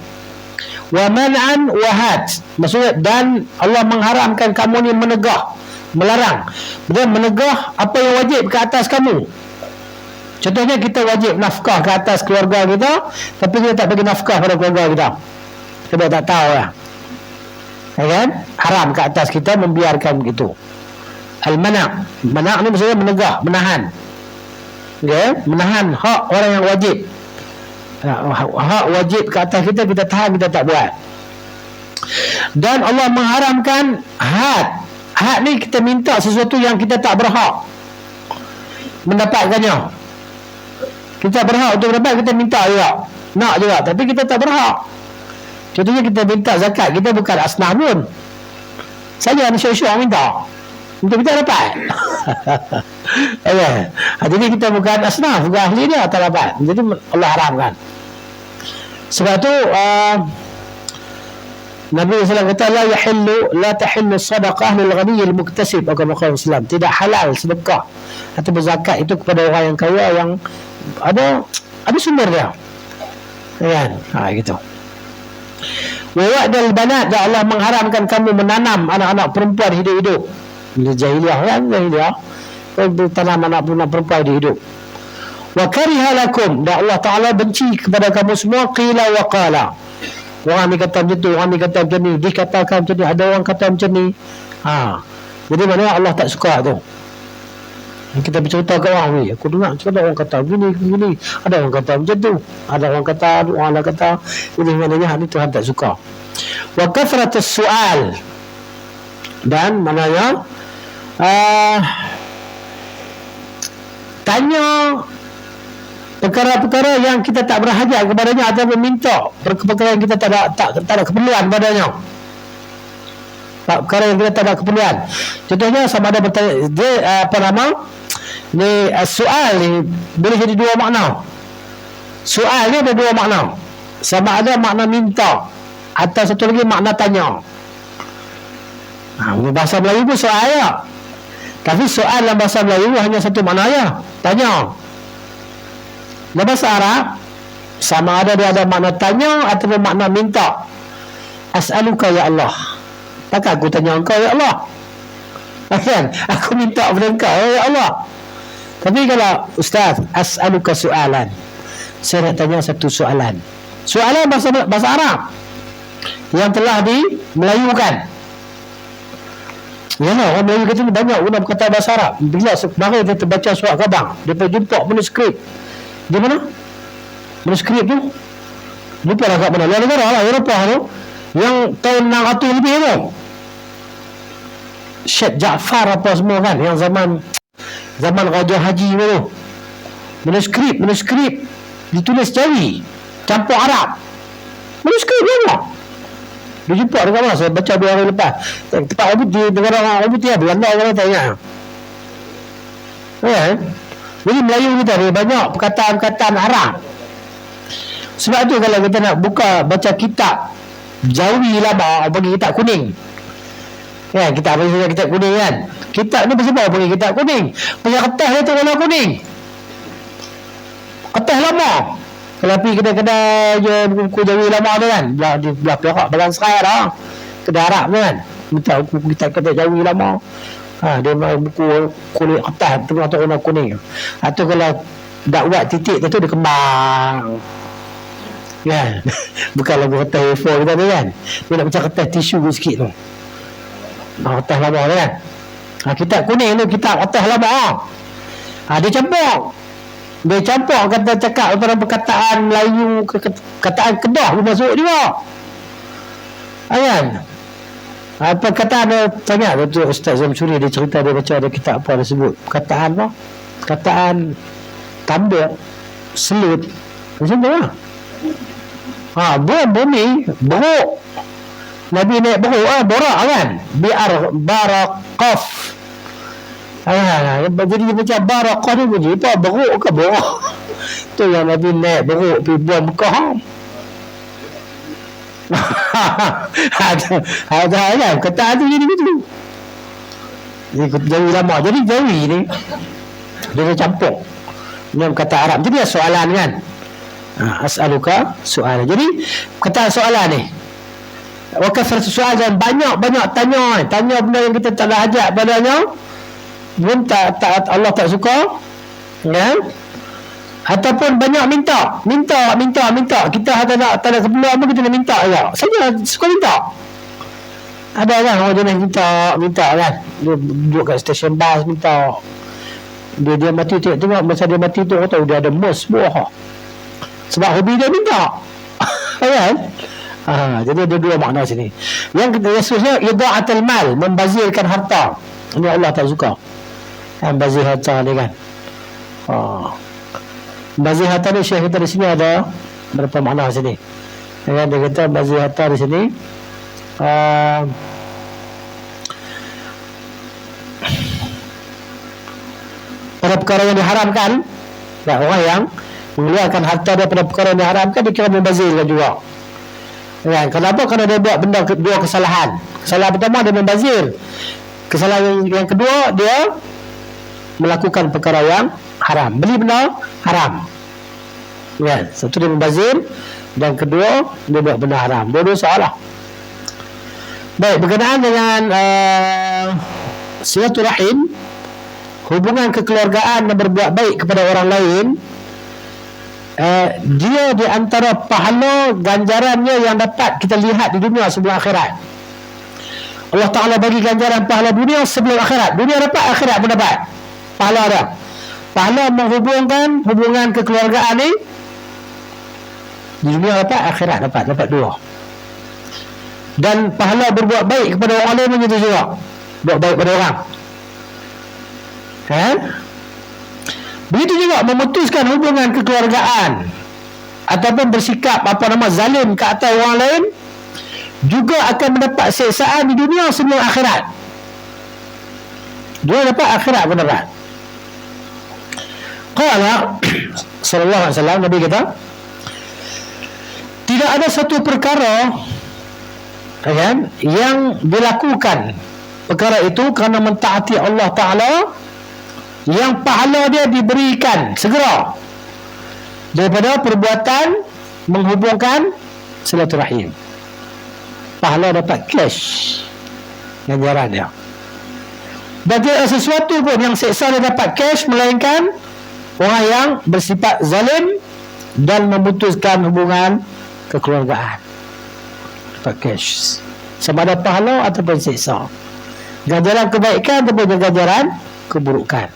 wa man'an wahat, maksudnya dan Allah mengharamkan kamu ni menegah, melarang dan menegah apa yang wajib ke atas kamu. Contohnya kita wajib nafkah ke atas keluarga kita, tapi kita tak bagi nafkah pada keluarga kita, kita tak tahu lah, ya kan? Haram ke atas kita membiarkan begitu. Al-mana', mana' ni maksudnya menegah, menahan, okay? Menahan hak orang yang wajib, hak wajib ke atas kita, kita tahan, kita tak buat. Dan Allah mengharamkan had. Had ni kita minta sesuatu yang kita tak berhak mendapatkannya. Kita berhak untuk mendapat, kita minta juga, nak juga, tapi kita tak berhak. Contohnya kita minta zakat, kita bukan asnaf pun, saja syur-syur minta, untuk kita dapat. Okay. Jadi kita bukan asnaf, bukan ahli dia, tak dapat. Jadi Allah haramkan. Sebab tu Nabi SAW kata, la tahillu sadaqah lil ghaniyil muktasib, atau Muhammad SAW, tidak halal sedekah atau berzakat itu kepada orang yang kaya yang ada sumber dia, kan? Gitu. Wa wa'dal banat, dan Allah mengharamkan kamu menanam anak-anak perempuan hidup-hidup. Bila jahiliah kan, jahiliah bertanam anak perempuan hidup. Wa kariha lakum, dan Allah Ta'ala benci kepada kamu semua qila wa qala, orang ni kata macam tu, orang ni kata macam ni, dikatakan macam ni, ada orang kata macam ni. Jadi maknanya Allah tak suka tu. Kita bercerita ke orang ni, aku dengar ada orang kata begini, ada orang kata macam tu, ada orang kata, orang lain kata ini, maknanya ni Tuhan tak suka. Wa kathratus su'al, dan maknanya tanya perkara-perkara yang kita tak berhajat kepadanya, atau meminta perkara yang kita tak ada keperluan padanya, perkara yang kita tak ada keperluan. Contohnya sama ada bertanya, dia ni soal ni boleh jadi dua makna. Soal ni ada dua makna, sama ada makna minta atau satu lagi makna tanya. Bahasa Melayu pun soal ya, tapi soal dalam bahasa Melayu hanya satu makna ya, tanya. Dalam bahasa Arab sama ada dia ada makna tanya atau makna minta. As'aluka ya Allah, takkan aku tanya engkau ya Allah, kan? Aku minta kepada engkau ya Allah. Tapi kalau Ustaz, as'aluka soalan, saya nak tanya satu soalan. Soalan bahasa Arab yang telah dimelayukan. Ya, orang Melayu kata ni banyak guna perkataan bahasa Arab. Bila kemarin kita baca surat khabar, dia pergi jumpa manuskrip. Di mana? Manuskrip tu lupa lah kat mana, luar negara lah, Eropah tu, yang tahun 600 lebih tu, Syekh Ja'far apa semua kan, yang zaman Raja Haji tu, manuskrip ditulis Jawi campur Arab, manuskrip dia dia jumpa dekat mana, saya baca 2 hari lepas, tempat orang putih, negara orang putih, Belanda orang tanya kan. Jadi Melayu kita ada banyak perkataan-perkataan Arab. Sebab tu kalau kita nak baca kitab Jawi lama, bagi kitab kuning kan, kita bagi kitab kuning kan, kitab ni pasal apa bagi kitab kuning, pasal kertas dia tu warna kuning, kertas lama. Kalau pergi kedai-kedai je buku Jawi lama tu kan, di belah Perak, Balang Serai dah, kedai Arab tu kan, minta buku kitab Jawi lama. Dia main buku kulit kertas tengah tu warna kuning. Atau kalau dak buat titik tu dia kembang kan. Bukan lagu kertas A4 kita tu kan, dia nak macam kertas tisu sikit tu, kertas lama tu kan. Kitab kuning tu kitab kertas lama. Dia campur kata cakap daripada perkataan Melayu, perkataan Kedah pun masuk juga kan. Perkataan dia tanya tu Ustaz Zamsuri, dia cerita dia baca ada kitab apa dia sebut perkataan apa? Perkataan tambuk, selut, macam tu lah. Bumi beruk, Nabi naik beruk borak kan, barakaf. Jadi dia macam barakah ni bunyi apa, beruk ke borak. Tu yang Nabi naik beruk pergi buang Mekah. Ada kan perkataan tu jadi begitu. Jadi lama, jadi jawi ni dia campur dengan kata Arab. Jadi soalan kan, as'aluka soalan. Jadi kata soalan ni, wa kasratu soal, dan banyak tanya benda yang kita tak ada hajat padanya, pun tak Allah tak suka kan, ataupun banyak minta kita tak ada keperluan pun kita nak minta je saja, suka minta. Ada kan orang jenis minta kan, dia duduk kat stesen bas minta, dia mati tengok masa dia mati tu orang tahu dia ada mus buah sebab hobi dia minta. Kan? Jadi ada dua makna sini. Yang Yesusnya idha'atul mal, membazirkan harta. Ini Allah tak suka. Membazir harta ni kan. Membazir harta ni Syekh kita di sini ada berapa makna sini. Dia kata membazir harta di sini pada perkara yang diharamkan. Orang yang mengeluarkan harta daripada perkara yang diharamkan dikira membazirkan juga. Ya, kenapa? Kerana dia buat benda dua kesalahan. Kesalahan pertama dia membazir. Kesalahan yang kedua dia melakukan perkara yang haram, beli benda haram. Ya, satu dia membazir dan kedua dia buat benda haram. Dua-dua salah. Baik, berkenaan dengan silaturahim, hubungan kekeluargaan dan berbuat baik kepada orang lain, dia di antara pahala ganjarannya yang dapat kita lihat di dunia sebelum akhirat. Allah Ta'ala bagi ganjaran pahala dunia sebelum akhirat. Dunia dapat, akhirat pun dapat pahala dia. Pahala menghubungkan hubungan kekeluargaan ni, di dunia dapat, akhirat dapat dua. Dan pahala berbuat baik kepada orang lain begitu juga, buat baik pada orang. Kan? Begitu juga memutuskan hubungan kekeluargaan ataupun bersikap zalim ke atas orang lain juga akan mendapat siksaan di dunia sebelum akhirat. Dia dapat, akhirat pun dapat. Qala sallallahu alaihi wasallam, Nabi kata, tidak ada satu perkara kan, yang dilakukan perkara itu kerana mentaati Allah Ta'ala yang pahala dia diberikan segera daripada perbuatan menghubungkan silaturahim. Pahala dapat cash ganjaran dia. Dan tidak ada sesuatu pun yang seksa dia dapat cash melainkan orang yang bersifat zalim dan memutuskan hubungan kekeluargaan. Dapat cash, sama ada pahala ataupun seksa, ganjaran kebaikan ataupun ganjaran keburukan.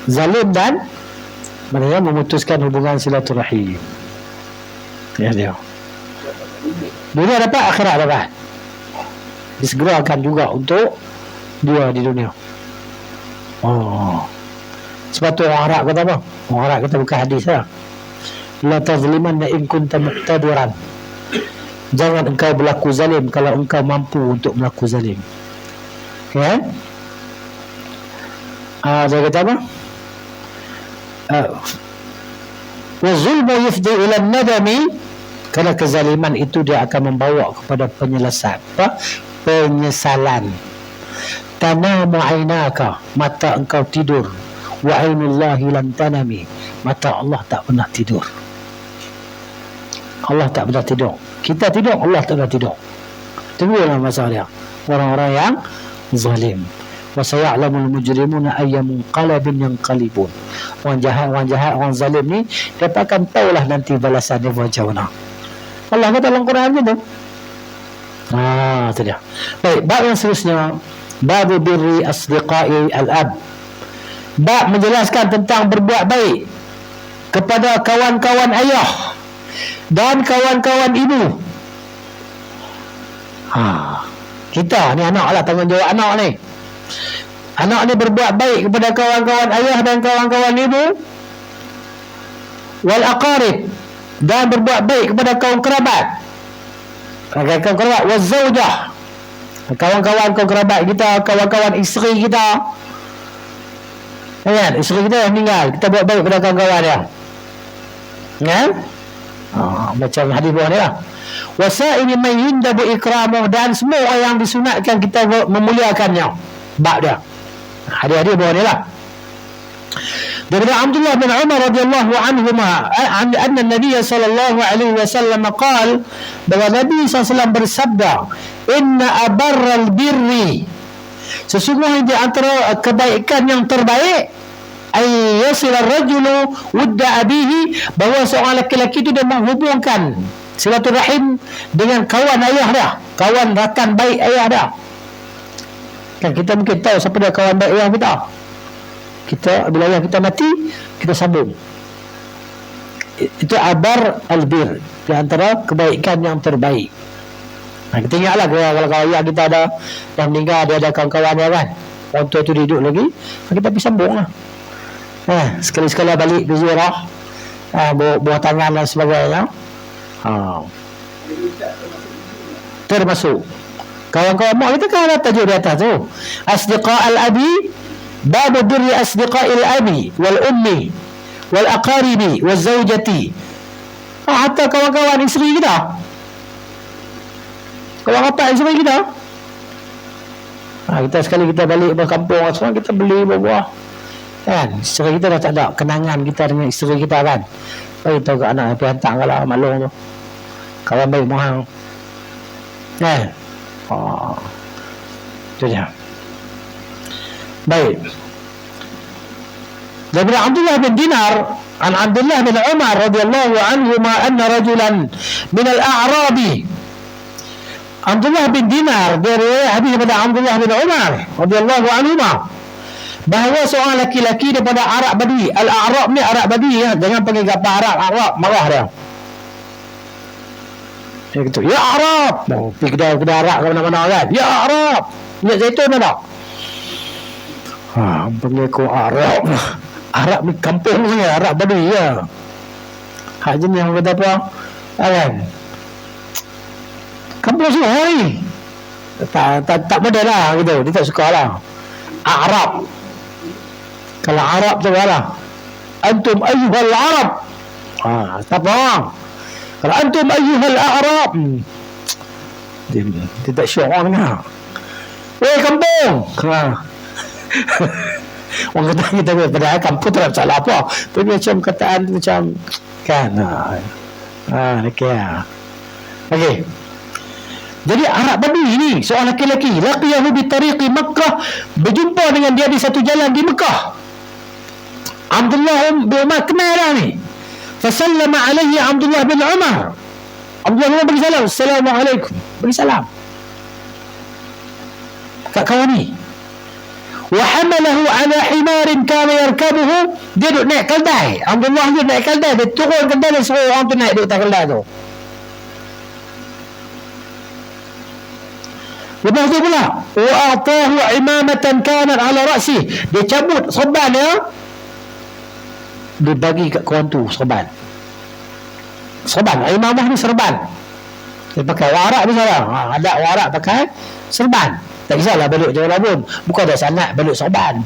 Zalim dan mereka memutuskan hubungan silaturahim. Ya dia. Dunia dapat, akhirat dapat. Disegerakan juga untuk dia di dunia. Sebab tu orang Arab kata apa? Orang Arab kata bukan hadis lah. La tazlimanna in kunta muqtadiran. Jangan engkau berlaku zalim kalau engkau mampu untuk berlaku zalim. Ya? Dia kata apa? Wa zulmu yufdi ila nadami, kerana kezaliman itu dia akan membawa kepada penyesalan. Tanamu ainaka, mata engkau tidur. Wa ainullahi lan tanami, mata Allah tak pernah tidur. Allah tak pernah tidur. Kita tidur, Allah tak pernah tidur. Tunggulah masa dia. Orang-orang yang zalim. Wa saya'lamul mujrimuna ayyamun qalbin yanqalibun. Orang jahat, orang zalim ni dia akan tahulah nanti balasan dia macam mana. Allah kata dalam Quran gitu. Itu dia. Baik, bab yang seterusnya, bab birri asdiqai al-ab. Bab menjelaskan tentang berbuat baik kepada kawan-kawan ayah dan kawan-kawan ibu. Kita ni anak lah, tanggungjawab anak ni. Anak ni berbuat baik kepada kawan-kawan ayah dan kawan-kawan ibu, wal aqarib, dan berbuat baik kepada kaum kerabat, kaum kerabat, wal zaujah, kawan-kawan kaum kerabat kita, kawan-kawan isteri kita. Kan, isteri kita yang meninggal, kita buat baik kepada kawan-kawan dia. Kan? Macam hadis bawah ni lah. Wasa'ili man yundabu ikramuh, dan semua orang yang disunatkan kita memuliakannya. Bab dia. Hadis-hadis bawah ni lah. Daripada Abdullah bin Umar radhiyallahu anhuma anna Nabi sallallahu alaihi wasallam qaal, bahwa Nabi SAW bersabda, inna abarral birri, sesungguhnya di antara kebaikan yang terbaik, ay yasil ar-rajulu wudda abihi, bahawa seorang lelaki itu dia menghubungkan silaturahim dengan kawan ayah dia, kawan rakan baik ayah dia. Kan kita mungkin tahu siapa dia kawan baik ayah kita. Kita bila ayah kita mati, kita sambung. Itu abar al-bir, di antara kebaikan yang terbaik. Kita ingatlah kalau ayah kita dah meninggal, dia ada kawan-kawan dia kan, orang tua tu hidup lagi, kita pergi sambung lah. Sekali-sekala balik ke ziarah, buah tangan dan sebagainya. Termasuk kawan-kawan mak kita kan ada tajuk di atas tu, asdiqa al-abi, babu birri asdiqa al-abi wal ummi wal aqaribi wal zawjati. Hatta kawan-kawan isteri kita, kawan rapat isteri kita, kita sekali kita balik ke kampung semua, kita beli buah-buah kan, isteri kita dah tak ada kenangan kita dengan isteri kita kan, bagi tahu ke anak, pergi hantar kalau maklum tu, kawan baik mohang kan. Itu dia. Baik. Daripada Abdullah bin Dinar an Abdullah bin Umar radhiyallahu anhuma anna rajulan min al-a'rabi, Abdullah bin Dinar dari hadis daripada Abdullah bin Umar radhiyallahu anhuma, bahawa seorang laki-laki daripada Arab Badui. Al-A'rab ni Arab Badui ya, jangan panggil kapal Arab, marah dia. Dia kata, ya Arab. Pergi kedai Arab ke mana-mana kan. Ya Arab. Minyak zaitun ada. Panggil aku Arab. Arab ni kampung ni, Arab Badui ya. Hak jenis yang kata apa? Kan? Kampung semua ni. Tak model lah gitu. Dia tak suka lah. Arab. Kalau Arab tu lah. Antum ayyuhal Arab. Tak apa. Kalau antum ayyuhal Arab, dia tak syok orang lah. Kampung. Orang kata kita padahal kampung tak salah apa. Tapi macam kataan macam kan. Okey. Jadi Arab Badui ni seorang lelaki laqiyahu bi tariqi Makkah, berjumpa dengan dia di satu jalan di Mekah. Abdullah bin Umar kenal dah ni. Fasallama alaihi Abdullah bin Umar. Abdullah bin Umar bagi salam, assalamualaikum, bagi salam kat kawan ni. Wa hamalahu ala himarin kana yarkabuhu, dia duduk naik keldai. Abdullah dia naik keldai, dia turun keldai dan suruh orang tu naik duduk atas keldai tu. Lepas tu pula, wa atahu imamatan kanat ala ra'si, dia cabut serban dia, dia bagi kat kawan tu serban. Imamah ni serban. Dia pakai warak ni salah. Ada warak pakai serban. Tak kisahlah balut jalan pun. Bukan ada sanat balut serban.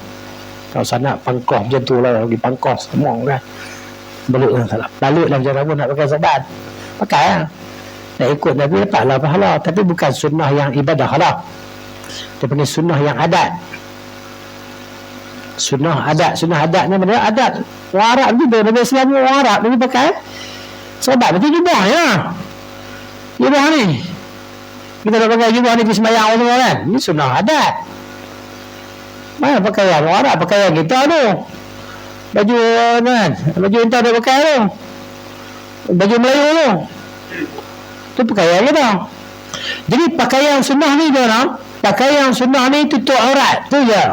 Kalau sanat pangkos macam tu lah, pergi pangkos semua kan. Balut lah salah. Balut lah jalan pun nak pakai serban. Pakai lah. Nak ikut Nabi dapatlah pahala. Tapi bukan sunnah yang ibadah lah. Dia panggil sunnah yang adat. Sunnah adat ni mana adat orang Arab juga. Nabi Islam orang Arab ni pakai sebab macam jubah ya. Jubah ni kita nak pakai jubah ni pergi sembahyang semua kan. Ni sunnah adat. Mana pakaian orang Arab, pakaian kita tu baju kan, baju entah dia pakai tu, baju Melayu tu pakaian kita. Jadi pakaian sunnah ni dia pakaian sunnah ni tutup aurat tu je.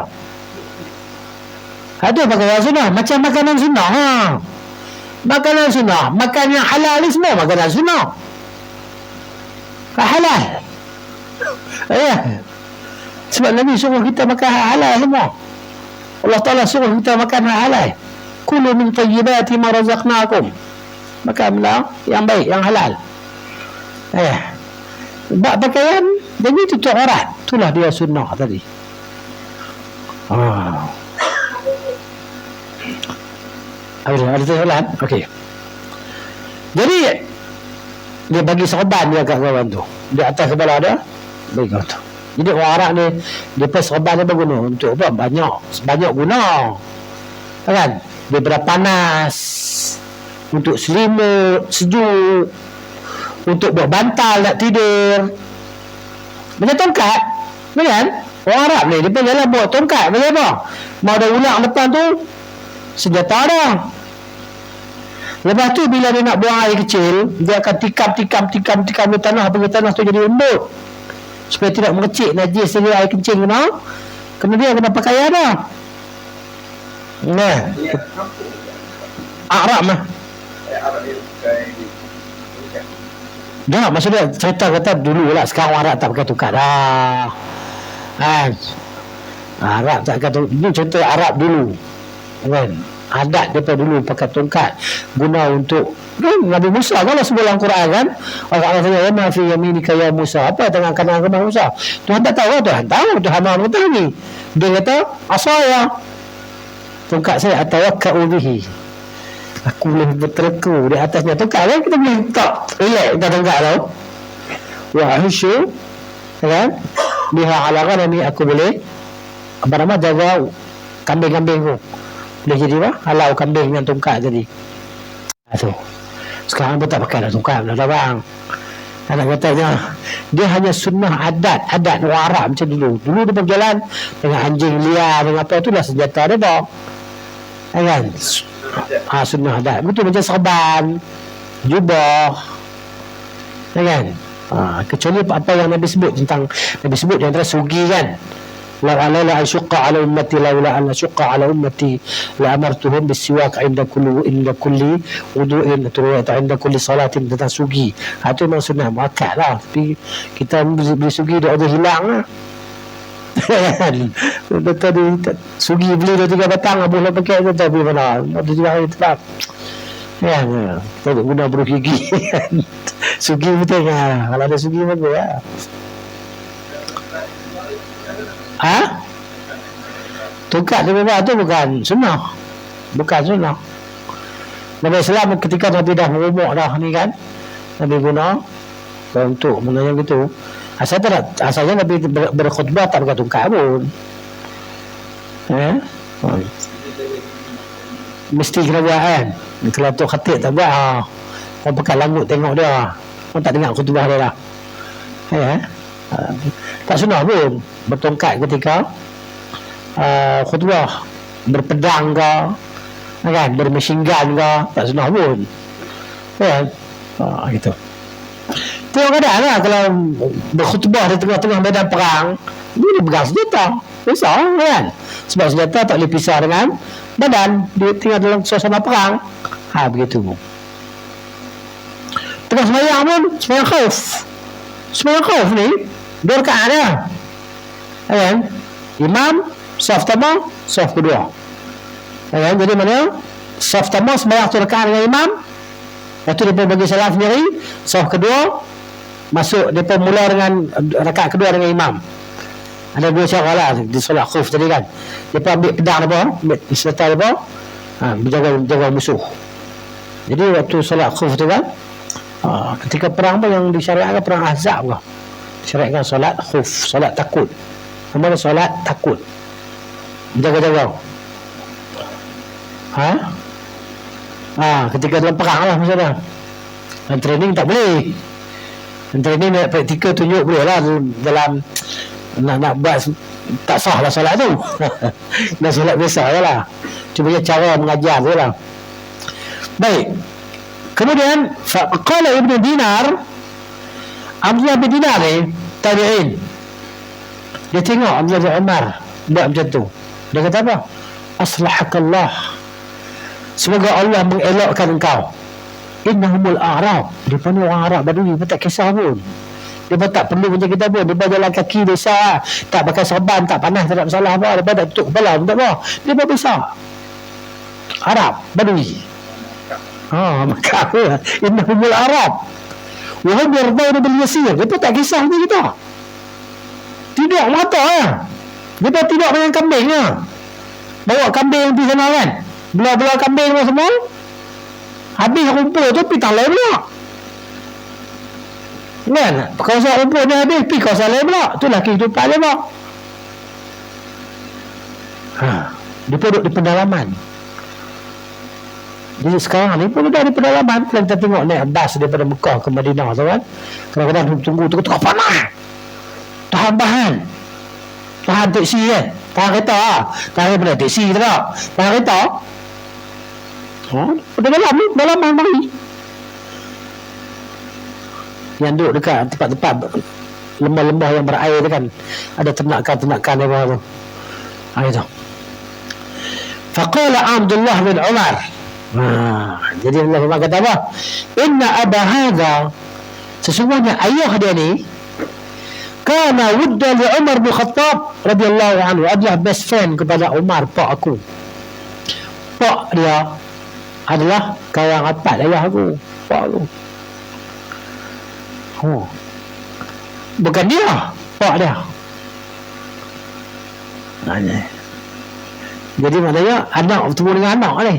Ada pakaian sunnah, macam makanan sunnah. Makanan sunnah, makan yang halal ni semua makanan sunnah. Halal. Sebab Nabi suruh kita makan halal semua. Allah Ta'ala suruh kita makan halal. Kulu min tayyibati ma razaqnakum. Makanlah yang baik, yang halal. Bab pakaian jadi tutup aurat. Itulah dia sunnah tadi. Ada soalan? Okey. Jadi dia bagi sorban dia kat kawan tu. Di atas kepala dia bagi kawan tu. Jadi orang Arab ni dia pas sorban dia berguna untuk apa? Banyak guna. Kan? Daripada panas, untuk selimut, sejuk, untuk buat bantal nak tidur. Macam tongkat, kan? Orang Arab ni dia jalan buat tongkat, macam apa? Mau ada ulang depan tu senjata dah. Lepas tu bila dia nak buang air kecil, dia akan tikam di tanah, bagi tanah tu jadi lembut supaya tidak mengecik najis dari air kencing kena. Kemudian kena pakaian dah. Nah, Arab mah. Dah, maksudnya cerita kata dulu lah, sekarang Arab tak pakai tukar dah. Arab tak pakai tukar. Ini cerita Arab dulu, kan? Adat daripada dulu pakai tongkat guna untuk Nabi Musa kalau sebulan Quran kan, Allah tanya ma fi yaminika ya Musa, apa tangan kanan kamu Musa? Tuhan tak tahu, Tuhan tahu, Tuhan mahu tahu ni. Dia kata asaya, tongkat saya atawakkau bihi, aku boleh berterku di atasnya tongkat kan, kita boleh tak relax kita tongkat tau. Wa hisyu kan biha ala ghanami, aku boleh apa nama jaga kambing-kambingku. Boleh jadi apa? Halau kambing dengan tongkat tadi. Tu. Sekarang pun tak pakai dah tongkat dah bang. Anak katanya dia hanya sunnah adat orang Arab macam dulu. Dulu dia berjalan dengan anjing liar dengan apa, itulah senjata dia bawa. Kan? Sunnah adat. Betul macam sorban, jubah. Kan? Kecuali apa yang Nabi sebut tentang, Nabi sebut yang antara sugi kan. La ala asyqa ala ummati laula an asyqa ala ummati la amartuhum bisiwak inda kulli wudu'in atau inda kulli salatin, tentang sugi. Itu memang sunnah muakkad lah, tapi kita beli sugi dah ada hilang lah. Tadi sugi beli 2-3 batang boleh pakai tu, tapi mana 2-3 hari tetap ya tak guna buruk gigi. Sugi betul kan, kalau ada sugi bagus lah. Tongkat di bawah tu bukan sunnah. Nabi Islam ketika Nabi dah berumur dah ni kan, Nabi guna untuk menanya gitu. Asalnya Nabi berkhutbah tak pakai tongkat pun. Mesti kena buat kan. Kalau tu khatib tak buat, orang pakai langut tengok dia, orang tak dengar khutbah dia lah. Tak sunnah pun bertongkat ketika khutbah, berpedang ke kan, bermesin gun ke, tak sunnah pun kan. Gitu. Tengok kadang lah kalau berkhutbah di tengah-tengah medan perang, dia pegang senjata pisau kan, sebab senjata tak boleh pisah dengan badan, dia tinggal dalam suasana perang. Begitu. Tengah sembahyang pun sembahyang khauf ni 2 rakaat dia kan, imam saf pertama, saf kedua kan. Jadi mana saf pertama sembahyang 1 rakaat dengan imam, lepas tu dia pun bagi salam sendiri, saf kedua masuk, dia pun mula dengan rakaat kedua dengan imam. Ada 2 cara lah di solat khauf tadi kan, dia pun ambil pedang dia pun, ambil senjata dia pun, berjaga musuh. Jadi waktu solat khauf tu kan, ketika perang pun yang disyariatkan perang Ahzab ke, syariatkan solat khuf, solat takut. Namanya solat takut, jaga-jaga. Ketika dalam perang lah maksudnya. Training tak boleh. Training nak praktikal tunjuk boleh lah, dalam nak buat tak sah lah solat tu. Nak solat biasa je lah, cuma cara mengajar je lah. Baik. Kemudian qala Ibnu Dinar, Abdullah bin Dinar ni tabi'in, dia tengok Abdullah bin Umar buat macam tu, dia kata apa? Aslahakallah, semoga Allah mengelakkan engkau. Innahumul A'rab, dia panggil orang Arab Badui pun tak kisah pun. Dia pun tak perlu macam kita pun. Dia pun jalan kaki biasa. Tak pakai sorban, tak panas, tak ada masalah apa. Dia pun tak tutup kepala, tak apa. Dia pun biasa. Arab, Badui. Maka apa? Innahumul Arab. Wahum yardawna bil yasir. Dia pun tak kisah macam kita. Tidak mata Dia pun tidak dengan kambing Bawa kambing pergi sana kan. Belah-belah kambing semua. Habis rumput tu pergi tangan lain pula. Kan? Kawasan rumput ni habis pergi kawasan lain pula. Itulah kehidupan dia pula. Dia pun duduk di pedalaman. Jadi sekarang ni pun dah di pedalaman. Kalau kita tengok naik bas daripada Mekah ke Madinah tu kan, kadang-kadang tunggu tengah panas. Tahan bahan. Tahan teksi kan. Tahan kereta tahan daripada teksi tu tak. Tahan kereta. Dalaman mari. Yang duduk dekat tempat-tempat lembah-lembah yang berair tu kan, ada ternakan-ternakan di bawah tu. Itu. Faqala Abdullah bin Umar. Jadi Allah Subhanahu kata apa? Inna aba hadha, sesungguhnya ayah dia ni, kana wudda li Umar bin Khattab radhiyallahu anhu, adalah best friend kepada Umar, pak aku. Pak dia adalah kawan rapat ayah aku, pak aku. Bukan dia, pak dia. Jadi maknanya anak bertemu dengan anak ni.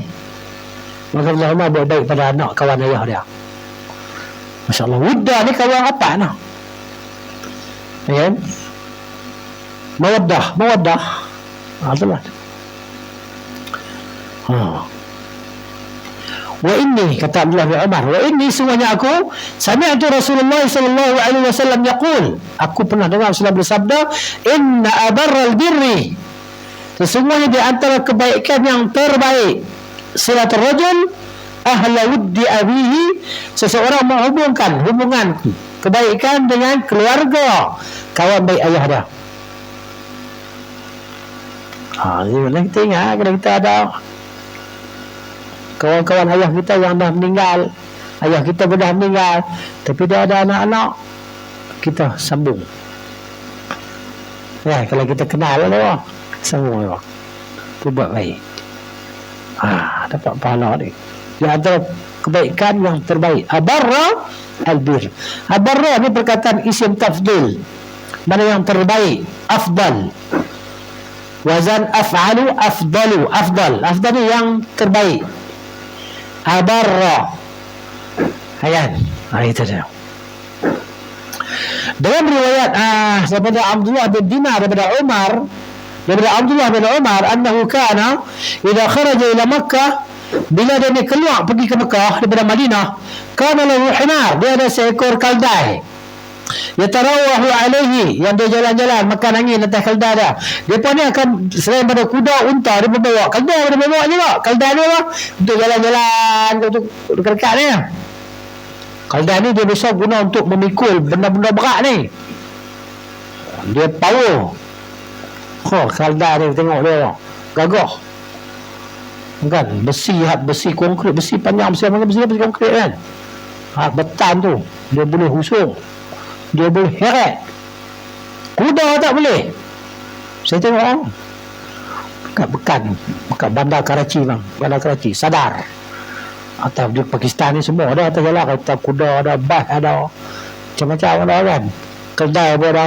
Maka Allah Umar buat baik pada anak kawan ayah dia. Masya Allah. Wudda ni kawan rapat nak. Ya. Mawaddah. Itulah. Wa inni, kata Abdullah bin Umar, wa inni, semuanya aku sami'tu Rasulullah sallallahu alaihi wasallam yaqul, aku pernah dengar Rasulullah bersabda, inna abarral birri, sesungguhnya di antara kebaikan yang terbaik, silatul rajul ahla wuddi abihi, seseorang menghubungkan hubungan kebaikan dengan keluarga kawan baik ayah dia. Ini mana kita ingat, kalau kita ada kawan-kawan ayah kita yang dah meninggal, ayah kita pun dah meninggal, tapi dia ada anak-anak, kita sambung. Ya, kalau kita kenal lah, sambung lah. Itu buat baik. Dapat pahala ni. Di antara kebaikan yang terbaik. Abarra albir. Abarra ni perkataan isim tafdil. Mana yang terbaik? Afdal. Wazan af'alu afdalu. Afdal ni yang terbaik. Abarra. Ayan. Itu dia. Dalam riwayat daripada Abdullah bin Dinar daripada Abdullah bin Umar, annahu kana idza kharaja ila Makkah, bila dia keluar pergi ke Mekah daripada Madinah, kana lahu himar, dia ada seekor keldai, yatarawahu alaihi, yang dia jalan-jalan makan angin atas keldai dia. Dia pun ni akan, selain pada kuda, unta, dia pun bawa keldai, dia bawa juga keldai dia lah untuk jalan-jalan untuk dekat ni. Keldai ni dia biasa guna untuk memikul benda-benda berat ni. Dia power. Keldai ni tengok dia gagah kan, besi konkrit, besi panjang, besi konkrit kan, betan tu dia boleh husung, dia boleh heret. Kuda tak boleh. Saya tengok bekat bandar Karachi bang, bandar Karachi Sadar atau di Pakistan ni semua ada atas jalan, kata kuda ada, bas ada, macam-macam ada kan, keldai pun ada.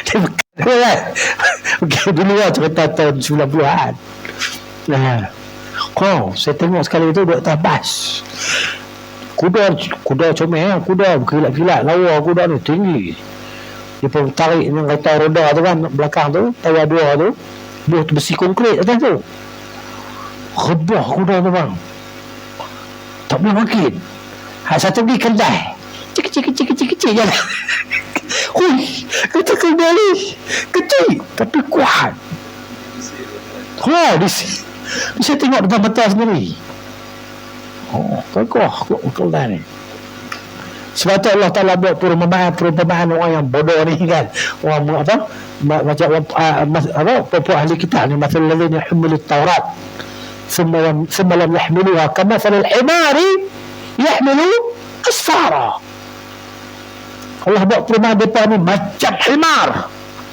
Dia bekat kan. Okay, dulu lah cerita tahun 90-an. Saya tengok sekali tu duduk atas bas, kuda comel, kuda berkilat-kilat, lawa kuda ni tinggi, dia pun tarik dengan kereta roda tu kan, belakang tu tayar dua tu, buah tu besi konkrit atas tu, rebah kuda tu bang, tak boleh bangkit. Satu pergi keldai, kecil je lah. Kata keldai ni kecil tapi kuat. Saya tengok dengan mata sendiri. Kokoh keldai ni. Sebab tu Allah Ta'ala buat perumpamaan orang yang bodoh ni kan, orang apa, macam apa ahli kitab ni, masalah ladzina humilut Taurat thumma lam yahmiluha kamathalil himari yahmilu asfara. Allah buat perumahan mereka ni macam himar.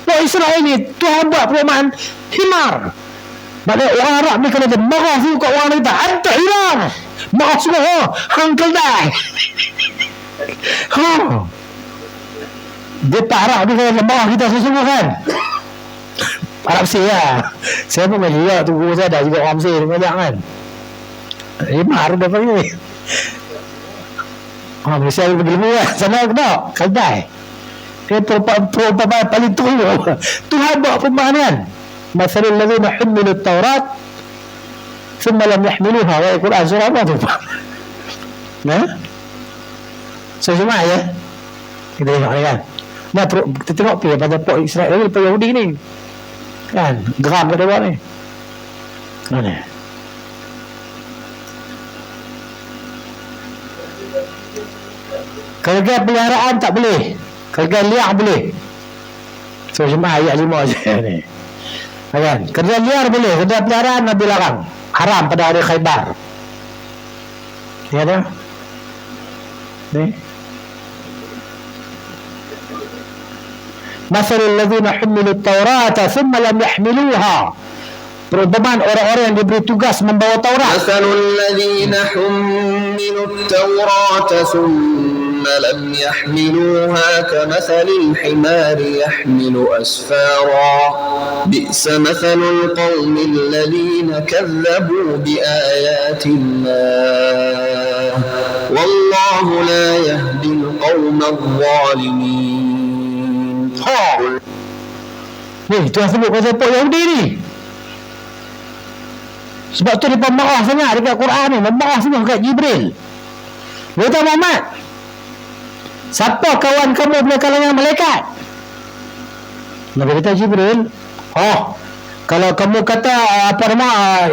Buat Israel ni Tuhan buat perumahan himar. Maknanya orang Arab ni kena marah tu kat orang kita. Anta hilang. Marah semua. Hang keldai. Dia tak Arab ni kena marah kita sesungguh kan. Arab Mesir lah. Saya pun bagi juga tu guru saya dah juga orang Mesir banyak kan. Himar dia panggil. Malaysia pergi lembu kan. Sana kena keldai. Dia perumpamaan paling teruk. Tuhan buat perumpamaan kan. Masalul ladzina humilut Taurat thumma lam yahmiluha. Wa Quran surah apa tu? Nah. So cuma ya. Kita tengok ni kan. Nah, kita tengok pergi pada pok Israel ni, pok Yahudi ni. Kan, geram kat dia ni. Mana? Kerja peliharaan tak boleh. Kerja liar boleh. So cuma ayat 5 je ni. Kan? Kerja liar boleh, kerja peliharaan Nabi larang. Haram pada hari Khaybar. Ya dah. Ni. Masalul ladzina humilut Taurata thumma lam yahmiluha. Perumpamaan orang-orang yang diberi tugas membawa Taurat. Masalul ladzina humilut Taurata thumma lam yahmiluha kamathalil himari yahmilu asfara. Bi'sa mathalul qaumil ladzina kadzabu biayatillah. Wallahu la yahdil qaumadh dhalimin. Ni Tuhan sebut pasal pok Yahudi ni. Sebab tu dia marah sangat dekat Quran ni, marah sangat dekat Jibril. Dia kata Muhammad, siapa kawan kamu bila kalangan malaikat? Nabi kata Jibril, kalau kamu kata apa nama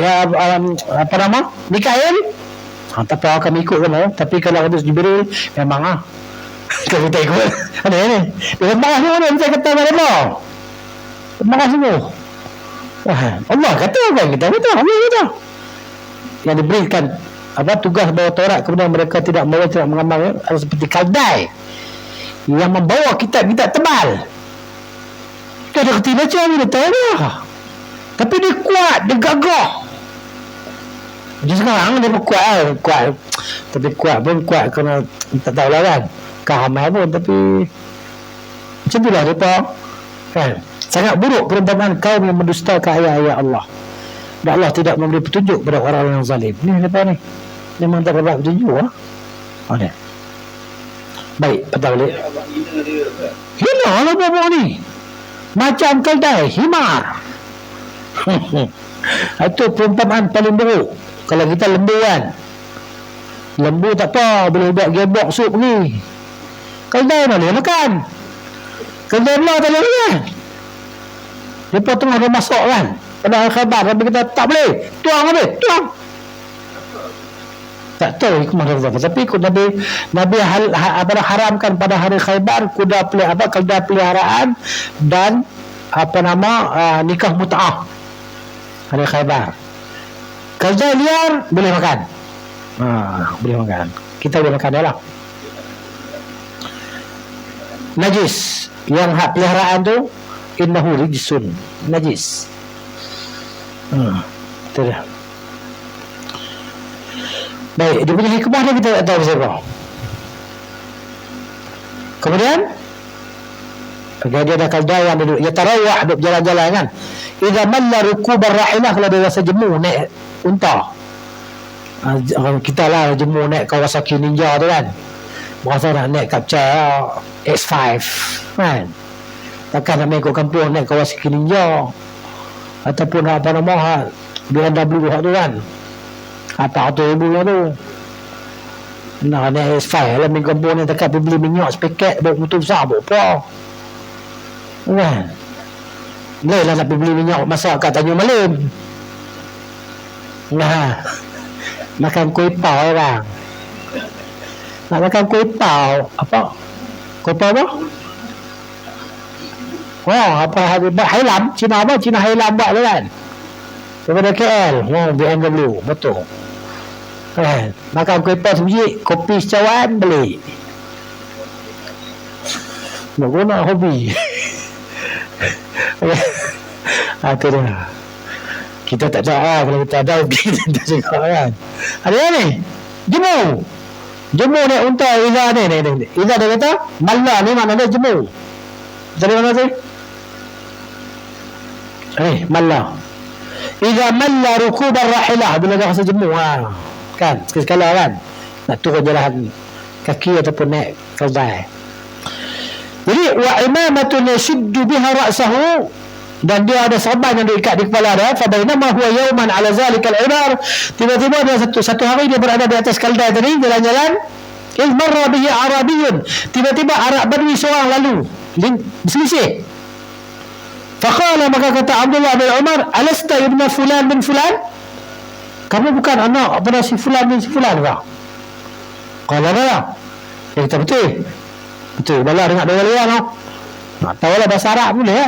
Mikael, tak apa kami ikut kamu. Tapi kalau kata Jibril, memang kami tak ikut. Ada ni. Dia marah semua ni. Saya kata apa? Marah semua. Allah kata apa kita? Betul. Allah kata. Yang diberikan tugas bawa Taurat, kemudian mereka tidak membawa, tidak mengamal, seperti Kaldai yang membawa kitab-kitab tebal. Dia ada kerti baca, dia tahu dah. Tapi dia kuat, dia gagah. Dia sekarang dia pun kuat. Tapi kuat pun kuat kerana tak tahulah kan. Kahamai pun, tapi macam itulah mereka kan. Sangat buruk perumpamaan kaum yang mendustakan ayat-ayat Allah. Dan Allah tidak memberi petunjuk pada orang yang zalim. Ni mereka ni memang tak dapat petunjuk ni. Baik, patah balik. Hina lah bapak ni. Macam keldai, himar. Itu perumpamaan paling buruk. Kalau kita lembu kan, lembu tak apa, boleh buat gearbox sup ni. Keldai mana dia makan? Keldai belah tak boleh kan? Dia tengah dia masuk kan? Pada khabar, tapi kita tak boleh. Tuang habis, tuang. Tak tahu hikmah dia apa. Tapi Nabi haramkan pada hari Khaybar keldai peliharaan dan nikah mut'ah. Hari Khaybar. Keldai liar boleh makan. Boleh makan. Kita boleh makan dia lah. Najis. Yang hak peliharaan tu innahu rijsun. Najis. Itu dah. Baik, dia punya hikmah dia kita tak tahu siapa. Kemudian dia ada kaldai yang duduk, dia tarawah, duduk jalan-jalan kan. Idza malla rukubar rahilah, kalau dia rasa jemu naik unta. Kita lah jemu naik Kawasaki Ninja tu kan. Berasa nak naik Capture X5 kan. Takkan nak main ikut kampung naik Kawasaki Ninja ataupun BMW tu kan. Apa tu ibu tu nak naik S5 lah main kampung ni. Takkan pergi beli minyak sepaket bawa motor besar bawa apa kan. Boleh lah nak pergi beli minyak masak kat Tanjung Malim. Makan kuih pau orang. Nak makan kuih pau apa? Kuih pau apa? Hailam Cina apa? Cina Hailam buat tu kan. Daripada KL. BMW. Betul. Makan kuih pau sebiji, kopi secawan beli. Nak guna hobi. Itu dia. Kita tak tahu kalau kita ada hobi kita tak cakap kan. Ada ni. Jemur ni unta Iza ni. Iza dia kata malla ni makna dia jemur. Dari mana tu? Malla. Iza malla rukub ar-rahilah, bila dah rasa jemur kan, sekali-sekala kan nak turun jalan kaki ataupun naik keldai. Jadi wa imamatun yashuddu biha ra'sahu, dan dia ada serban yang diikat di kepala dia. Fa bainama huwa yawman ala zalika al-ibar, tiba-tiba dia satu hari dia berada di atas keldai tadi jalan-jalan. Iz marra bihi arabiyyun, tiba-tiba Arab Badui seorang lalu berselisih. Faqala, maka kata Abdullah bin Umar, alasta ibna fulan bin fulan, kamu bukan anak pada si fulan bin si fulan ke? Qala bala. Dia kata betul bala dengar dua lawan tahu lah bahasa Arab boleh ya.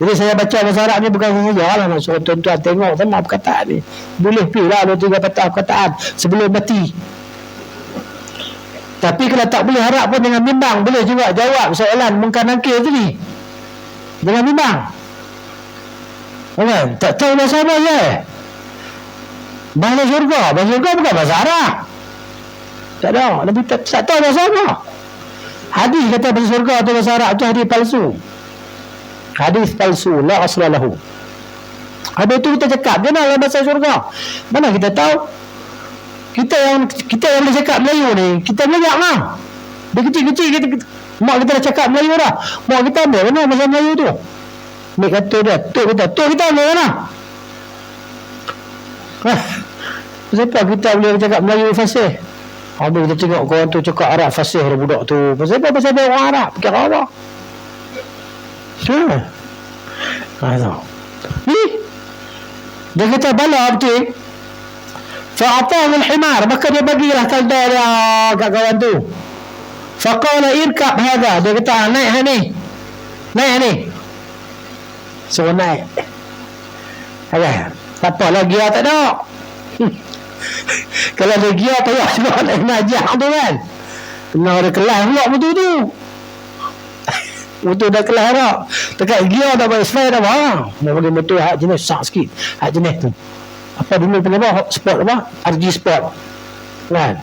Jadi saya baca bahasa Arab ni bukan saja lah nak suruh tuan-tuan tengok sama perkataan ni, boleh pergi lah 2-3 patah perkataan sebelum mati. Tapi kalau tak boleh harap pun dengan bimbang boleh juga jawab soalan mungkar-nakir tadi dengan bimbang. Kan? Tak tahu bahasa apa je. Bahasa syurga bukan bahasa Arab. Tak tahu. Nabi tak tahu bahasa apa. Hadis kata bahasa syurga atau bahasa Arab tu hadis palsu. Hadis palsu, la asla lahu. Habis itu kita cakap dia nak bahasa syurga. Mana kita tahu? Kita yang boleh cakap Melayu ni, kita belajar lah. Dia kecil-kecil mak kita dah cakap Melayu dah. Mak kita ambil mana bahasa Melayu tu? Mak kata dia, tok kita ambil mana? Kenapa kita boleh cakap Melayu fasih? Habis kita tengok kawan tu cakap Arab fasih dah budak tu. Pasal dia orang Arab, kira apa? Ni dia kata bala betul. Fa'atahu al-himar, maka dia bagilah keldai dia kat kawan tu. Faqala irkab hadha, dia kata naik ni. So naik. Tak apa lah gia tak ada. Kalau ada gia payah juga nak najah tu kan. Kena ada kelas pula betul tu. Betul dah kelas dah. Dekat gia dah spare dah bang. Nak bagi motor hak jenis sak sikit. Hak jenis tu. Apa dulu punya apa? Sport apa? RG Sport. Kan?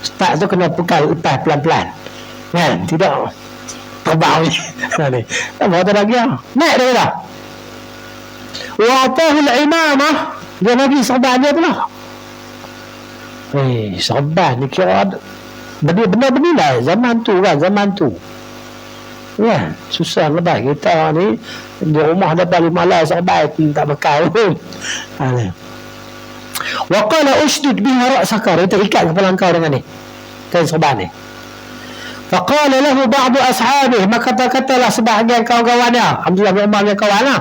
Start tu kena pukal lepas pelan-pelan. Kan? Tidak terbang ni. Tak ada lagi lah. Naik dia dah. Wa atahul imamah, dia bagi serban dia pula. Serban ni kira benar-benar zaman tu. Ya, susah lepas kita ni di rumah dapat 5 lah serban tak pakai pun. Wa qala usdud biha ra'saka, dia ikat kepala kau dengan ni kain serban ni. Faqala lahu ba'du ashabihi, maka katalah sebahagian kawan-kawan dia, Abdullah bin Umar punya kawan lah,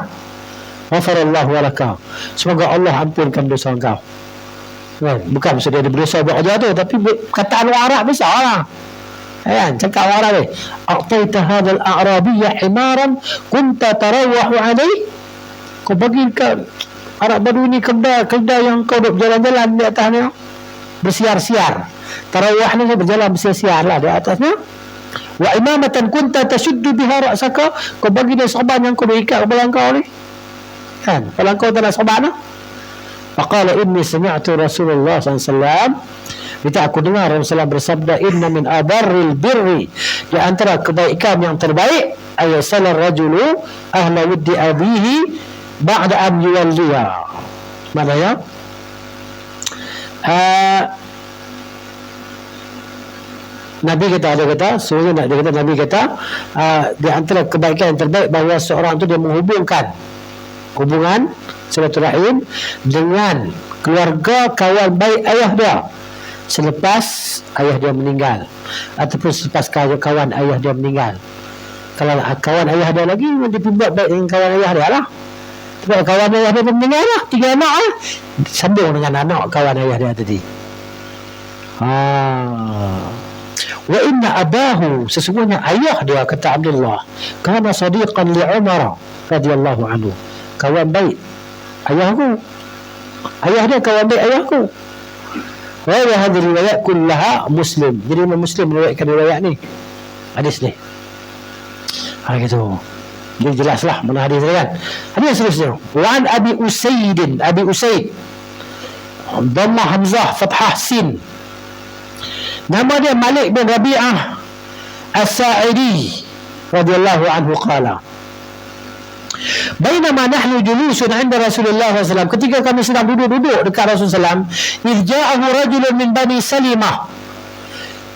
ghafarallahu walaka, semoga Allah ampunkan dosa kau. Bukan maksud dia berdosa buat kerja tu, tapi kataan orang Arab besar lah. Kan, cakap orang Arab ni, aqtaita hadzal a'rabiyya himaran kunta tarawwahu alayhi, kau bagi ke Arab Badui ni keldai yang kau duduk berjalan-jalan di atasnya, bersiar-siar. Tarawwah ni berjalan bersiar-siar lah di atasnya. Wa imamatan kunta tashuddu biha ra'saka, kau bagi dia serban yang kau ikat kepala kau ni. Kan, kepala kau tak nak serban lah. Faqala inni sami'tu Rasulullah SAW, kita aku dengar Rasulullah bersabda, inna min abarril birri, di antara kebaikan yang terbaik, ayasalar rajulu ahla wuddi abihi ba'da an yuwalliya. Mana ya? Nabi kata, Nabi kata di antara kebaikan yang terbaik bahawa seorang tu dia menghubungkan hubungan silaturahim dengan keluarga kawan baik ayah dia selepas ayah dia meninggal, ataupun selepas kawan ayah dia meninggal. Kalau kawan ayah dia lagi, nanti buat baik dengan kawan ayah dia lah. Sebab kawan ayah dia meninggal lah, 3 anak lah, sambung dengan anak kawan ayah dia tadi. Wa inna abahu, sesungguhnya ayah dia, kata Abdullah, kana sadiqan li Umar radhiyallahu anhu, kawan baik ayahku. Ayah dia kawan baik ayahku. Wa hadhihi riwayat kullaha Muslim. Jadi Muslim meriwayatkan riwayat ni, hadis ni. Gitu. Jadi jelaslah mana hadis dia kan. Hadis yang seterusnya. Wa an Abi Usaid. Dhammah Hamzah, Fathah Sin. Nama dia Malik bin Rabi'ah As-Sa'idi radhiyallahu anhu qala. Bainama nahnu julusun 'inda Rasulullah SAW, ketika kami sedang duduk-duduk dekat Rasulullah SAW, idh ja'ahu rajulun min Bani Salimah,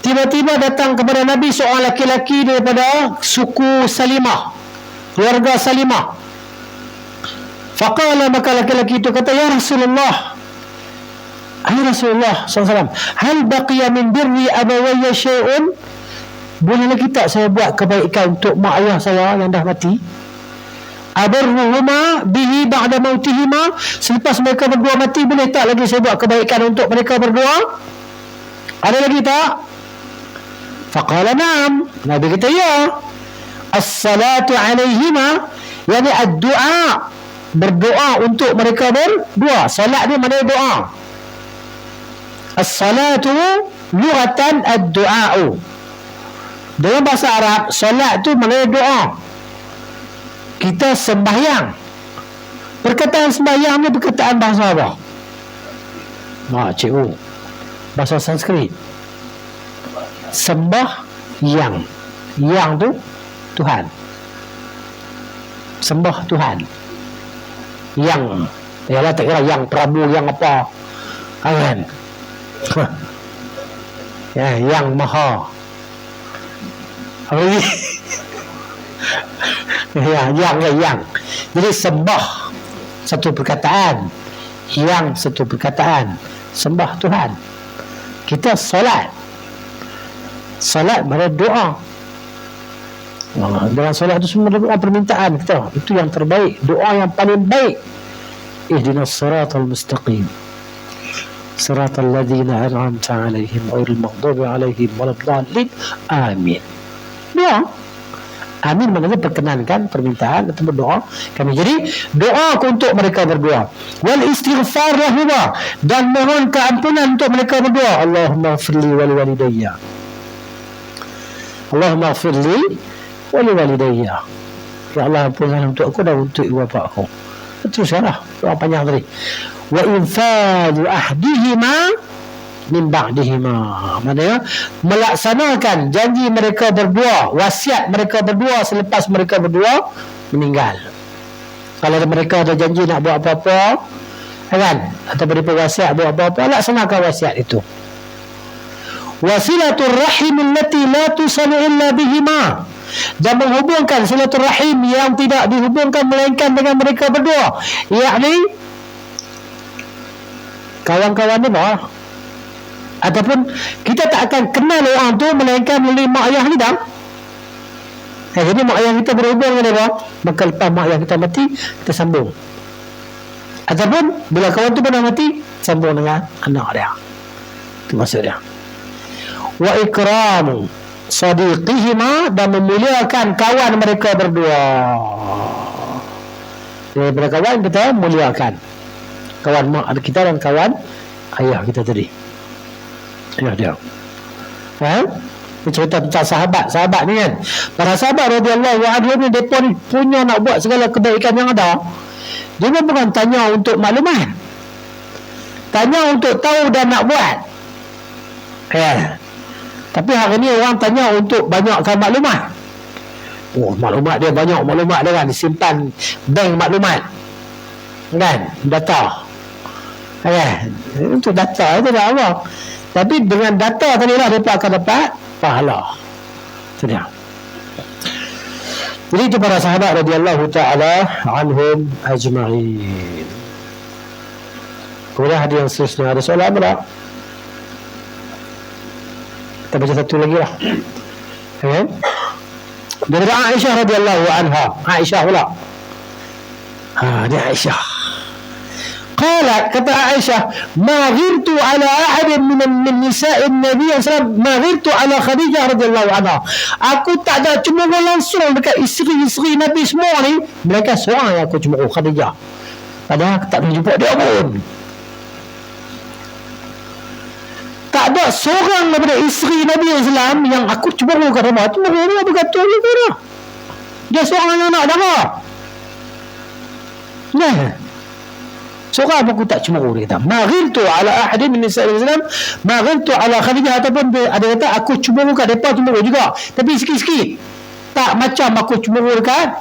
tiba-tiba datang kepada Nabi seorang laki-laki daripada suku Salimah, keluarga Salimah. Faqala, maka laki-laki itu kata, ya Rasulullah, hai Rasulullah SAW, hal baqiya min birri abawayya syai'un, boleh lagi tak saya buat kebaikan untuk mak ayah saya yang dah mati? Abarruhuma bihi ba'da mautihima, selepas mereka berdua mati, boleh tak lagi saya buat kebaikan untuk mereka berdua? Ada lagi tak? Faqala na'am, Nabi kata ya. As-salatu alaihima, yani ad-du'a, berdoa untuk mereka berdua. Salat ni maknanya doa. As-salatu lughatan ad-du'a'u. Dalam bahasa Arab, salat tu maknanya doa. Kita sembahyang. Perkataan sembahyang ni perkataan bahasa apa? Cikgu, bahasa Sanskrit. Sembah yang tu Tuhan. Sembah Tuhan. Yang ialah tak kira yang Prabu, yang apa kan? Ya, yang maha apa ni? yang. Jadi sembah satu perkataan, yang satu perkataan, sembah Tuhan. Kita solat mana doa. Dalam solat itu semua doa permintaan kita. Itu yang terbaik, doa yang paling baik. Ihdinas siratal mustaqim, siratal ladzina an'amta 'alaihim ghairil maghdubi 'alaihim waladdallin. Amin. Doa. Amin maknanya perkenankan permintaan atau berdoa kami. Jadi doa untuk mereka berdua. Wal istighfar lahuma, dan mohon keampunan untuk mereka berdua. Allahumma ighfirli wa liwalidayya. Allahumma ighfirli wa liwalidayya. Ya Allah, ampunkan untuk aku dan untuk ibu bapa aku. Itu salah doa panjang tadi. Wa infadu ahdihima min ba'dihima, maknanya melaksanakan janji mereka berdua, wasiat mereka berdua selepas mereka berdua meninggal. Kalau mereka ada janji nak buat apa-apa kan, atau beri wasiat buat apa-apa, laksanakan wasiat itu. Wasilatul rahim allati la tusalu illa bihima, dan menghubungkan silatul rahim yang tidak dihubungkan melainkan dengan mereka berdua, yakni kawan-kawan ni bawah. Ataupun kita tak akan kenal orang tu melainkan melalui mak ayah kita. Jadi mak ayah kita berhubung dengan dia, maka lepas mak ayah kita mati, kita sambung. Ataupun bila kawan tu pernah mati, sambung dengan anak dia. Itu maksud dia. Wa ikramu sadiqihima, dan memuliakan kawan mereka berdua. Jadi daripada kawan kita muliakan kawan mak kita dan kawan ayah kita tadi. Ya dia. Ini cerita tentang sahabat ni kan. Para sahabat radhiyallahu anhum ni, mereka punya nak buat segala kebaikan yang ada. Dia bukan tanya untuk maklumat, tanya untuk tahu dan nak buat. Tapi hari ni orang tanya untuk banyakkan maklumat. Maklumat dia banyak, maklumat dia kan disimpan bank maklumat kan, data untuk data itu dah apa. Tapi dengan data tadi lah mereka akan dapat pahala. Sudah. Jadi itu para sahabat radhiyallahu ta'ala anhum ajma'in. Kemudian hadis yang seterusnya, ada soalan apa tak? Kita baca satu lagi lah. Dari Aisyah radhiyallahu anha. Aisyah pula. Dia Aisyah. Qalat, kata Aisyah, ma ghirtu ala ahadin min nisa'in Nabi sallallahu alaihi wasallam, ma ghirtu ala Khadijah radhiyallahu anha. Aku tak ada cemburu langsung dekat isteri-isteri Nabi semua ni, mereka seorang yang aku cemburu, Khadijah. Padahal aku tak pernah jumpa dia pun. Tak ada seorang daripada isteri Nabi sallallahu alaihi wasallam yang aku cemburu kat rumah. Cemburu ni apa kata dia dah. Dia seorang anak dara. Nah, seorang aku tak cemburu, dia kata. Maghiltu ala ahadin min nisa'i Islam, maghiltu ala Khadijah, ataupun ada kata aku cemburu kat depa, cemburu juga. Tapi sikit-sikit. Tak macam aku cemburu dekat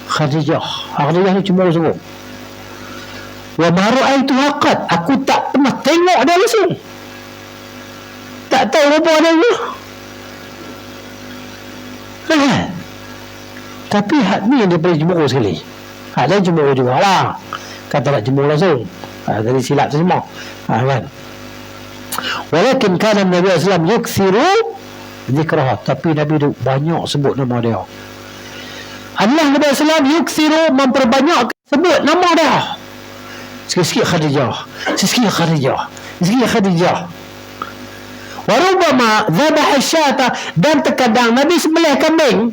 Khadijah. Khadijah ni cemburu sungguh. Wa ma ra'aitu haqat, aku tak pernah tengok dia langsung. Tak tahu apa dia tu. Tapi hak ni yang dia boleh cemburu sekali. Hak lain cemburu juga lah. Kata nak cemburu langsung. Tadi silap tu semua. Kan? Walakin kana Nabi SAW yukthiru zikrah. Tapi Nabi tu banyak sebut nama dia. Allah Nabi SAW yukthiru, memperbanyak sebut nama dia. Sikit-sikit Khadijah, sikit-sikit Khadijah, sikit-sikit Khadijah. Warubama dhabah syata, dan terkadang Nabi sembelih kambing,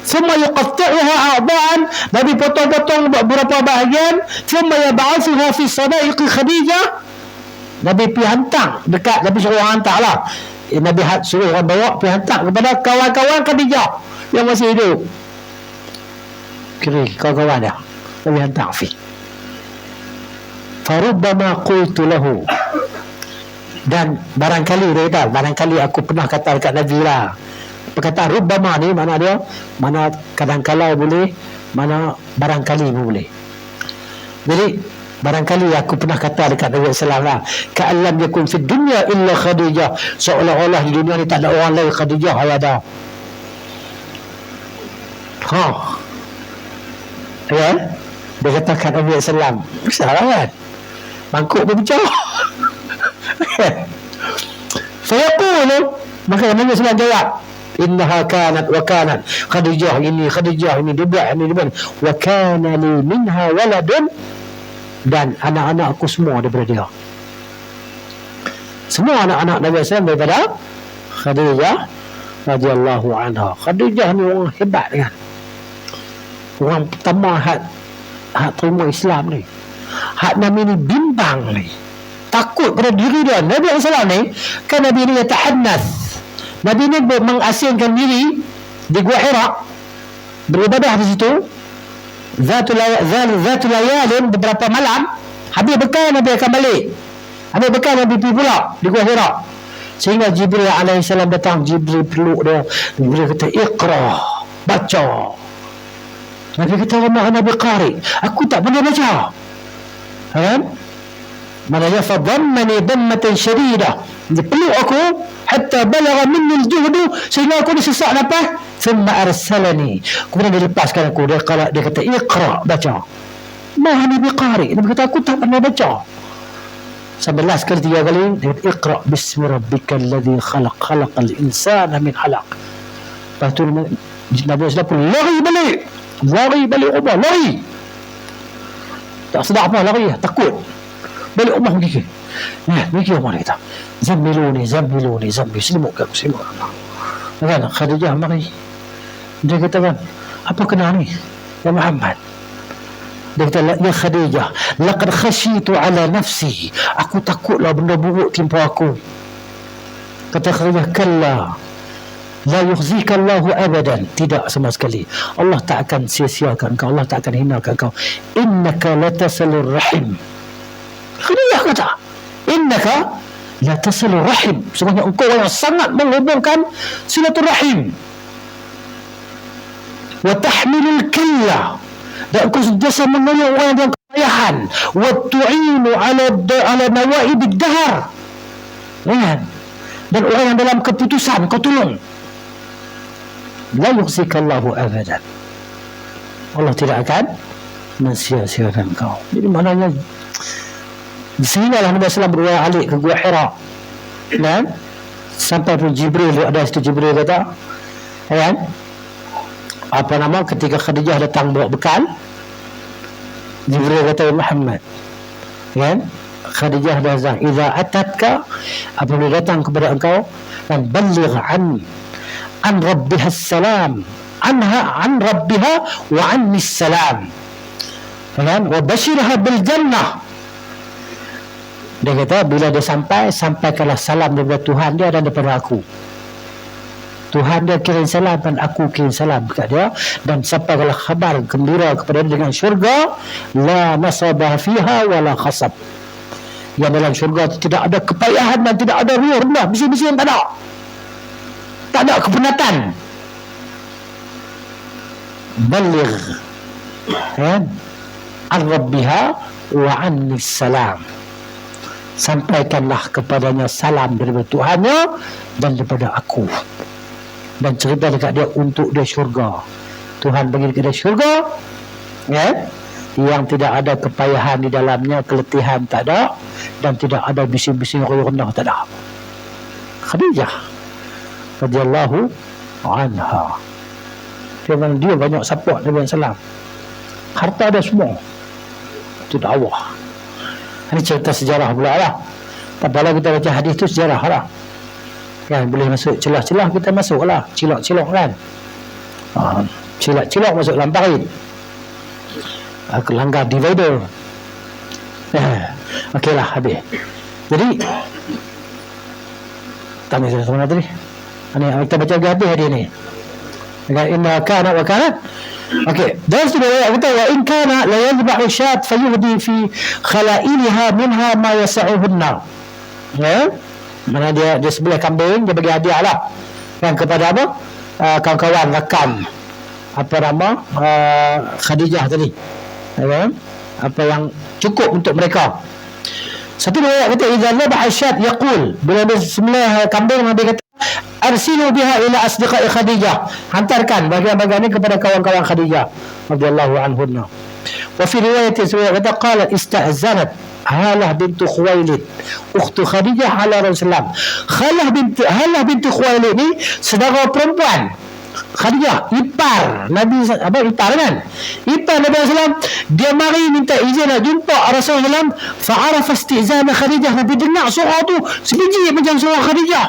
thumma yuqatta'uha a'dha'an, Nabi potong-potong beberapa bahagian, thumma yab'athuha fi sadaiqi Khadijah. Nabi pergi hantar dekat, Nabi suruh orang hantar lah. Nabi suruh orang bawa pergi hantar kepada kawan-kawan Khadijah yang masih hidup. Kira kawan-kawan dia Nabi hantar fi. Farubbama qultu lahu, dan barangkali dia kata, barangkali aku pernah kata dekat Nabi lah. Perkataan rubbama ni mana dia, mana kadang-kala boleh, mana barangkali pun boleh. Jadi barangkali aku pernah kata dekat Nabi SAW lah, ka'allam yakun fid dunya illa Khadijah, seolah-olah di dunia ni tak ada orang lain Khadijah yang ada. Ya, dia katakan Nabi SAW, salah kan, mangkuk pun pecah. Saya pun, maka Nabi SAW jawab, innaha kanat wa kanat, Khadijah ini dia buat ini, wa kana li minha waladun, dan anak-anakku semua daripada dia. Semua anak-anak Nabi SAW daripada Khadijah radhiyallahu anha. Khadijah ni orang hebat kan, orang pertama hak terima Islam ni. Hak Nabi ni bimbang ni, takut pada diri dia. Nabi SAW ni kan, Nabi ni yatahannath, Nabi ni mengasingkan diri di Gua Hira, beribadah di situ Zatul layalin, beberapa malam. Habis bekal Nabi akan balik, habis bekal Nabi pergi pula di Gua Hira, sehingga Jibril alaihissalam datang. Jibril peluk dia, Jibril kata iqra, baca. Nabi kata wa ma ana biqari, aku tak pernah baca. Kan? Maknanya fadammani dammatan syadidah, dia peluk aku hatta balagha minni al-juhdu, sehingga aku disesak nafas. Thumma arsalani, kemudian dia lepaskan aku. Dia kata iqra, baca. Ma ana biqari, dia kata aku tak pernah baca. 11 kali 3 kali dia kata iqra bismi rabbikal ladzi khalaq, khalaqal insana min 'alaq. Lepas tu Nabi SAW pun lari balik rumah, lari. Tak sedar apa, lari, takut. Balik rumah pergi. Pergi rumah dia kata, Zammiluni, selimut aku, selimut. Kan, Khadijah mari. Dia kata kan, apa kena ni ya Muhammad? Dia kata, ya Khadijah, laqad khasyitu ala nafsi, aku takutlah benda buruk timpa aku. Kata Khadijah, kalla la yukhzika Allahu abadan, tidak sama sekali, Allah tak akan sia-siakan kau, Allah tak akan hinakan kau. Innaka latasilur rahim, Khadijah kata, innaka latasilur rahim, sebenarnya engkau yang sangat menghubungkan silaturahim. Wa tahmilul kalla, dan engkau sentiasa menolong orang yang kepayahan. Wa tu'inu ala nawaibid dahar, dan orang yang dalam keputusan kau tolong. La yukhzika Allahu abadan, Allah tidak akan mensia-siakan kau. Jadi maknanya sehinggalah Nabi SAW berbalik ke Gua Hira, kan? Sampai pun Jibril ada situ. Jibril kata, kan, apa nama, ketika Khadijah datang bawa bekal, Jibril kata, Muhammad, kan, Khadijah datang, idza atatka, apabila datang kepada engkau, dan balligh an rabbiha salam, an rabbiha wa anni salam, kan, wa bashirha bil jannah. Dia kata bila dia sampaikanlah salam daripada Tuhan dia dan daripada aku. Tuhan dia kirim salam dan aku kirim salam dekat dia, dan sampaikanlah khabar gembira kepada dia dengan syurga, la nasabah fiha wala khasab. Yang dalam syurga itu tidak ada kepayahan dan tidak ada rendah, bising-bising, tak ada. Tak ada kepenatan. Baligh kan ar-rabbiha wa annis salam. Sampaikanlah kepadanya salam daripada Tuhannya dan daripada aku. Dan cerita dekat dia untuk dia syurga. Tuhan bagi dekat dia syurga, ya, yang tidak ada kepayahan di dalamnya, keletihan tak ada, dan tidak ada bising-bising rendah, tak ada. Khadijah radhiyallahu anha. Dia banyak support Nabi SAW. Harta dia semua itu dakwah. Ini cerita sejarah pula lah. Tak apalah kita baca hadis tu sejarah lah. Kan boleh masuk celah-celah, kita masuk lah. Cilok-cilok kan. Cilok-cilok masuk dalam parit. Langgar divider. Okey lah, habis. Jadi tanya saya sama tadi. Ini kita baca habis hari ni. Inna kana wa kanat. Okey, dan sudah kita wa in kana la yadhbahu shat fayuhdi fi khalailha minha ma yas'uhunna. Ya? Mana dia sebelah kambing, dia bagi hadiah lah. Yang kepada apa? Kawan-kawan rakan. Apa nama? Khadijah tadi. Ya? Apa yang cukup untuk mereka. Satu riwayat kata idza dhabaha shat yaqul, bila dia sembelih kambing, Nabi kata arsilu biha ila asdiqai Khadijah, hantarkan bagian-bagian ini kepada kawan-kawan Khadijah radhiyallahu anhunna. Wa fi riwayat kata qalat ista'zanat Halah bintu Khuwailid ukhtu Khadijah ala Rasulullah. Halah bintu Khuwailid ni saudara perempuan Khadijah, ipar Nabi, apa ipar kan? Ipar Nabi SAW. Dia mari minta izin nak jumpa Rasulullah. Fa'arafa istizana Khadijah. Nabi dengar suara tu sebiji macam suara Khadijah.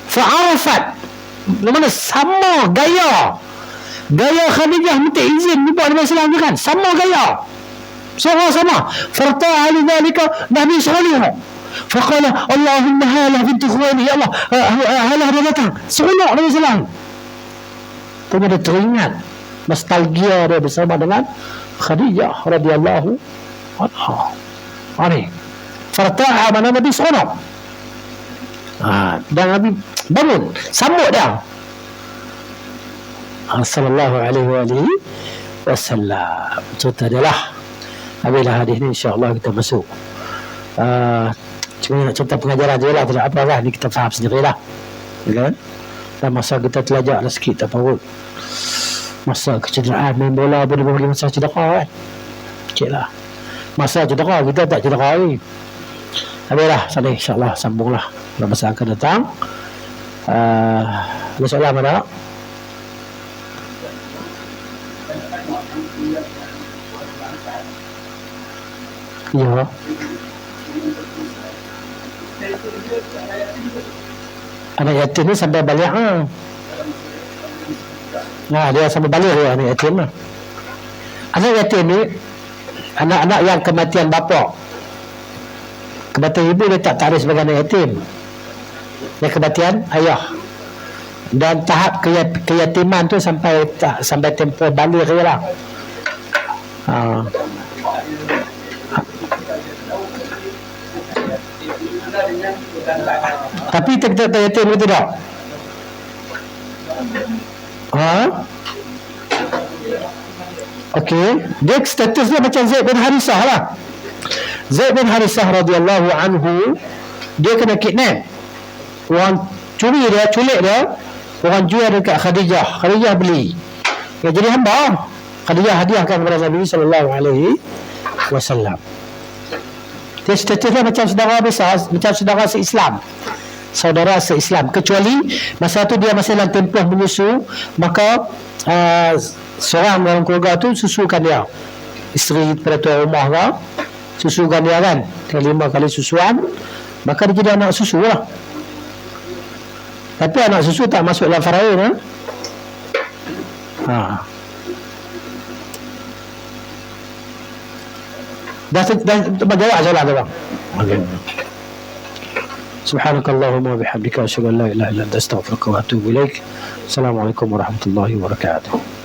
Fa'arafat, mana sama gaya Khadijah minta izin jumpa Nabi SAW kan? Sama gaya, sama. Farta'a li dhalika Nabi SAW. Faqala Allahumma Halah binti Khuwailid, ya Allah, Halah dia datang. Seronok Nabi SAW. Tapi dia teringat nostalgia dia bersama dengan Khadijah radhiyallahu anha. Ani farta'a, mana Nabi seronok. Dan Nabi bangun sambut dia. Sallallahu alaihi wasallam. Cerita dia lah. Habislah hadis ni, insya-Allah kita masuk. Cuma nak cerita pengajaran je lah, tidak apa lah, ni kita faham sendiri lah, kan? Dan masa kita telajak lah sikit, tak apa. Masa kecederaan main bola boleh bagi masa cedera kan, cik lah. Masa cedera kita tak cedera lagi. Habislah sana, insyaAllah sambunglah dalam masa akan datang. Ada soalan ada? Ya. Anak yatim ni sampai balik dia sampai balik dia, anak yatim lah. Anak yatim ni anak-anak yang kematian bapa, kematian ibu dia tak tarik sebagai anak yatim. Dia kematian ayah. Dan tahap keyatiman tu sampai tempoh balik dia lah. Tapi kita tak yatim ke tidak? Okey, dia status dia macam Zaid bin Harisah lah. Zaid bin Harisah radhiyallahu anhu, dia kena kidnap. Orang culik dia, orang jual dekat Khadijah. Khadijah beli. Dia jadi hamba. Khadijah hadiahkan kepada Nabi sallallahu alaihi wasallam. Dia statusnya macam saudara besar, macam saudara se-Islam. Saudara se-Islam, kecuali masa tu dia masih dalam tempoh menyusu, maka seorang dalam keluarga tu susukan dia, isteri pada tuan rumah ke, susukan dia kan, 5 kali susuan, maka dia jadi anak susu lah. Tapi anak susu tak masuk dalam faraid Dah menjawab soalan tu bang. Subhanakallahumma wa bihamdika asyhadu an la ilaha illa anta astaghfiruka wa atubu ilaik. Assalamualaikum warahmatullahi wabarakatuh.